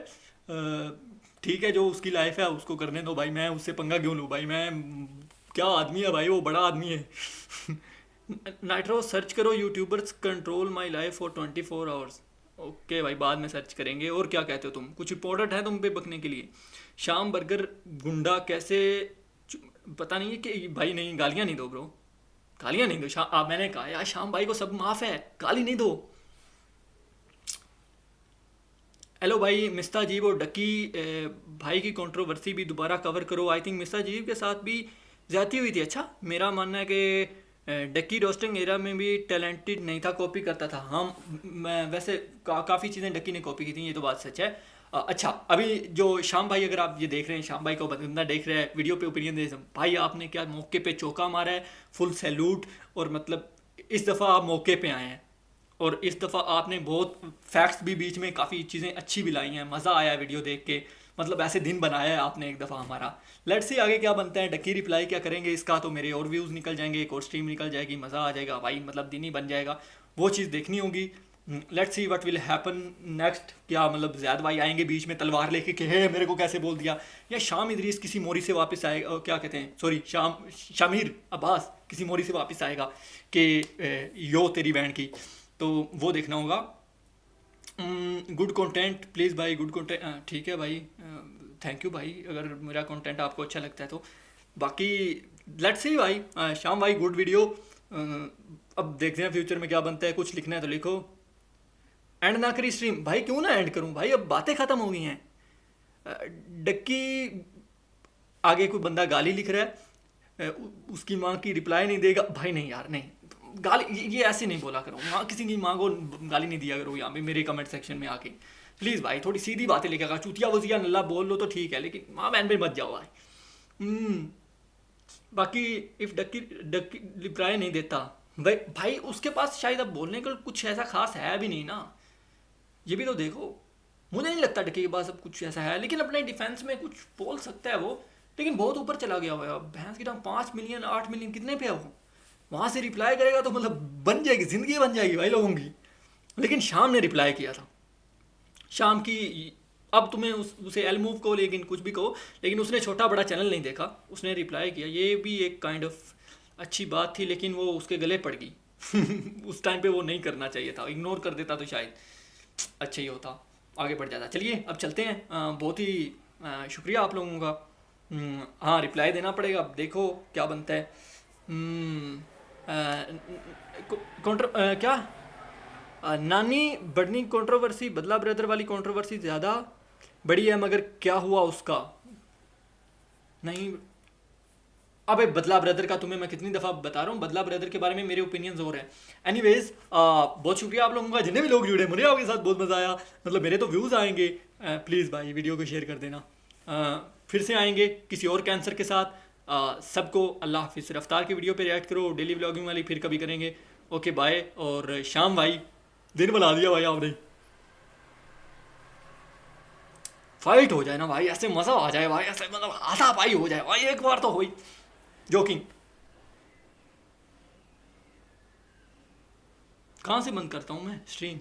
ठीक है, जो उसकी लाइफ है उसको करने दो भाई, मैं उससे पंगा क्यों लूँ भाई, मैं क्या आदमी है भाई, वो बड़ा आदमी है। नाइट्रो सर्च करो YouTubers control my life for 24 hours. Okay भाई, बाद में सर्च करेंगे। और क्या कहते हो तुम, कुछ इंपॉर्टेंट है तुम पे बकने के लिए? शाम बर्गर गुंडा कैसे, पता नहीं है कि भाई, नहीं गालियाँ नहीं दो ब्रो, गालियाँ नहीं दो। मैंने कहा यार शाम भाई को सब माफ़ है, गाली नहीं दो। हेलो भाई, मिस्ता जीव और डक्की भाई की कंट्रोवर्सी भी दोबारा कवर करो। आई थिंक मिस्ता जीव के साथ भी ज़्यादती हुई थी। अच्छा, मेरा मानना है कि डक्की रोस्टिंग एरा में भी टैलेंटेड नहीं था, कॉपी करता था। हम मैं वैसे काफ़ी चीज़ें डक्की ने कॉपी की थी, ये तो बात सच है। अच्छा, अभी जो शाम भाई, अगर आप ये देख रहे हैं, शाम भाई को बंदा देख रहे हैं वीडियो पे ओपिनियन दे भाई, आपने क्या मौके पे चौका मारा है, फुल सैल्यूट। और मतलब इस दफ़ा आप मौके पे आए हैं और इस दफ़ा आपने बहुत फैक्ट्स भी बीच में काफ़ी चीज़ें अच्छी भी लाई हैं, मज़ा आया वीडियो देख के, मतलब ऐसे दिन बनाया है आपने एक दफ़ा हमारा। लेट्स सी आगे क्या बनता है, डक्की रिप्लाई क्या करेंगे इसका, तो मेरे और व्यूज़ निकल जाएंगे, एक और स्ट्रीम निकल जाएगी, मज़ा आ जाएगा भाई, मतलब दिन ही बन जाएगा, वो चीज़ देखनी होगी। Let's see what will happen next. क्या मतलब ज़्यादा भाई आएंगे बीच में तलवार लेके कि हे मेरे को कैसे बोल दिया, या शाम इद्रीस किसी मोरी से वापस आएगा, क्या कहते हैं, सॉरी शामिर अब्बास किसी मोरी से वापस आएगा कि यो तेरी बहन की, तो वो देखना होगा। गुड कंटेंट प्लीज़ भाई, गुड कंटेंट, ठीक है भाई, थैंक यू भाई, अगर मेरा कंटेंट आपको अच्छा लगता है तो। बाकी लेट्स सी भाई, शाम भाई गुड वीडियो, अब देखते हैं फ्यूचर में क्या बनता है, कुछ लिखना है तो लिखो। एंड ना करी स्ट्रीम भाई, क्यों ना एंड करूं भाई, अब बातें ख़त्म हो गई हैं। डक्की आगे कोई बंदा गाली लिख रहा है, उसकी माँ की रिप्लाई नहीं देगा भाई, नहीं यार नहीं, गाली ये ऐसे नहीं बोला करो, माँ किसी की माँ को गाली नहीं दिया करो यहाँ पे मेरे कमेंट सेक्शन में आके, प्लीज़ भाई, थोड़ी सीधी बातें लिखा, चूतिया वजिया नल्ला बोल लो तो ठीक है, लेकिन माँ बहन पे मत जाओ भाई। बाकी इफ़ डक्की रिप्लाई नहीं देता भाई, उसके पास शायद अब बोलने का कुछ ऐसा खास है भी नहीं ना, ये भी तो देखो। मुझे नहीं लगता डक्की के पास अब कुछ ऐसा है, लेकिन अपने डिफेंस में कुछ बोल सकता है वो, लेकिन बहुत ऊपर चला गया हुआ है भैंस की टांग, 5 मिलियन 8 मिलियन कितने पे है वो, वहाँ से रिप्लाई करेगा तो मतलब बन जाएगी, ज़िंदगी बन जाएगी भाई लोगों की। लेकिन शाम ने रिप्लाई किया था, शाम की, अब तुम्हें उसे एल मूव कहो लेकिन कुछ भी कहो, लेकिन उसने छोटा बड़ा चैनल नहीं देखा, उसने रिप्लाई किया, ये भी एक काइंड ऑफ अच्छी बात थी, लेकिन वो उसके गले पड़ गई। उस टाइम पे वो नहीं करना चाहिए था, इग्नोर कर देता तो शायद अच्छा ही होता, आगे बढ़ जाता। चलिए अब चलते हैं, बहुत ही शुक्रिया आप लोगों का। हाँ, रिप्लाई देना पड़ेगा, अब देखो क्या बनता है। क्या नानी बड़नी कंट्रोवर्सी, बदला ब्रदर वाली कंट्रोवर्सी ज़्यादा बड़ी है, मगर क्या हुआ उसका? नहीं अबे बदला ब्रदर का तुम्हें मैं कितनी दफ़ा बता रहा हूँ, बदला ब्रदर के बारे में मेरे ओपिनियंस और हैं। एनीवेज बहुत शुक्रिया आप लोगों का, जितने भी लोग जुड़े, मुझे आपके साथ बहुत मज़ा आया, मतलब मेरे तो व्यूज़ आएंगे। प्लीज़ भाई वीडियो को शेयर कर देना। फिर से आएंगे किसी और कैंसर के साथ। सबको अल्लाह हाफिज़। रफ्तार की वीडियो पे रिएक्ट करो, डेली व्लॉगिंग वाली फिर कभी करेंगे। Okay bye. और शाम भाई दिन बना दिया भाई आपने, फाइट हो जाए ना भाई, ऐसे मज़ा आ जाए भाई, ऐसे मतलब हाथापाई हो जाए भाई, एक बार तो हुई। जोकिंग। कहाँ से बंद करता हूँ मैं स्ट्रीम?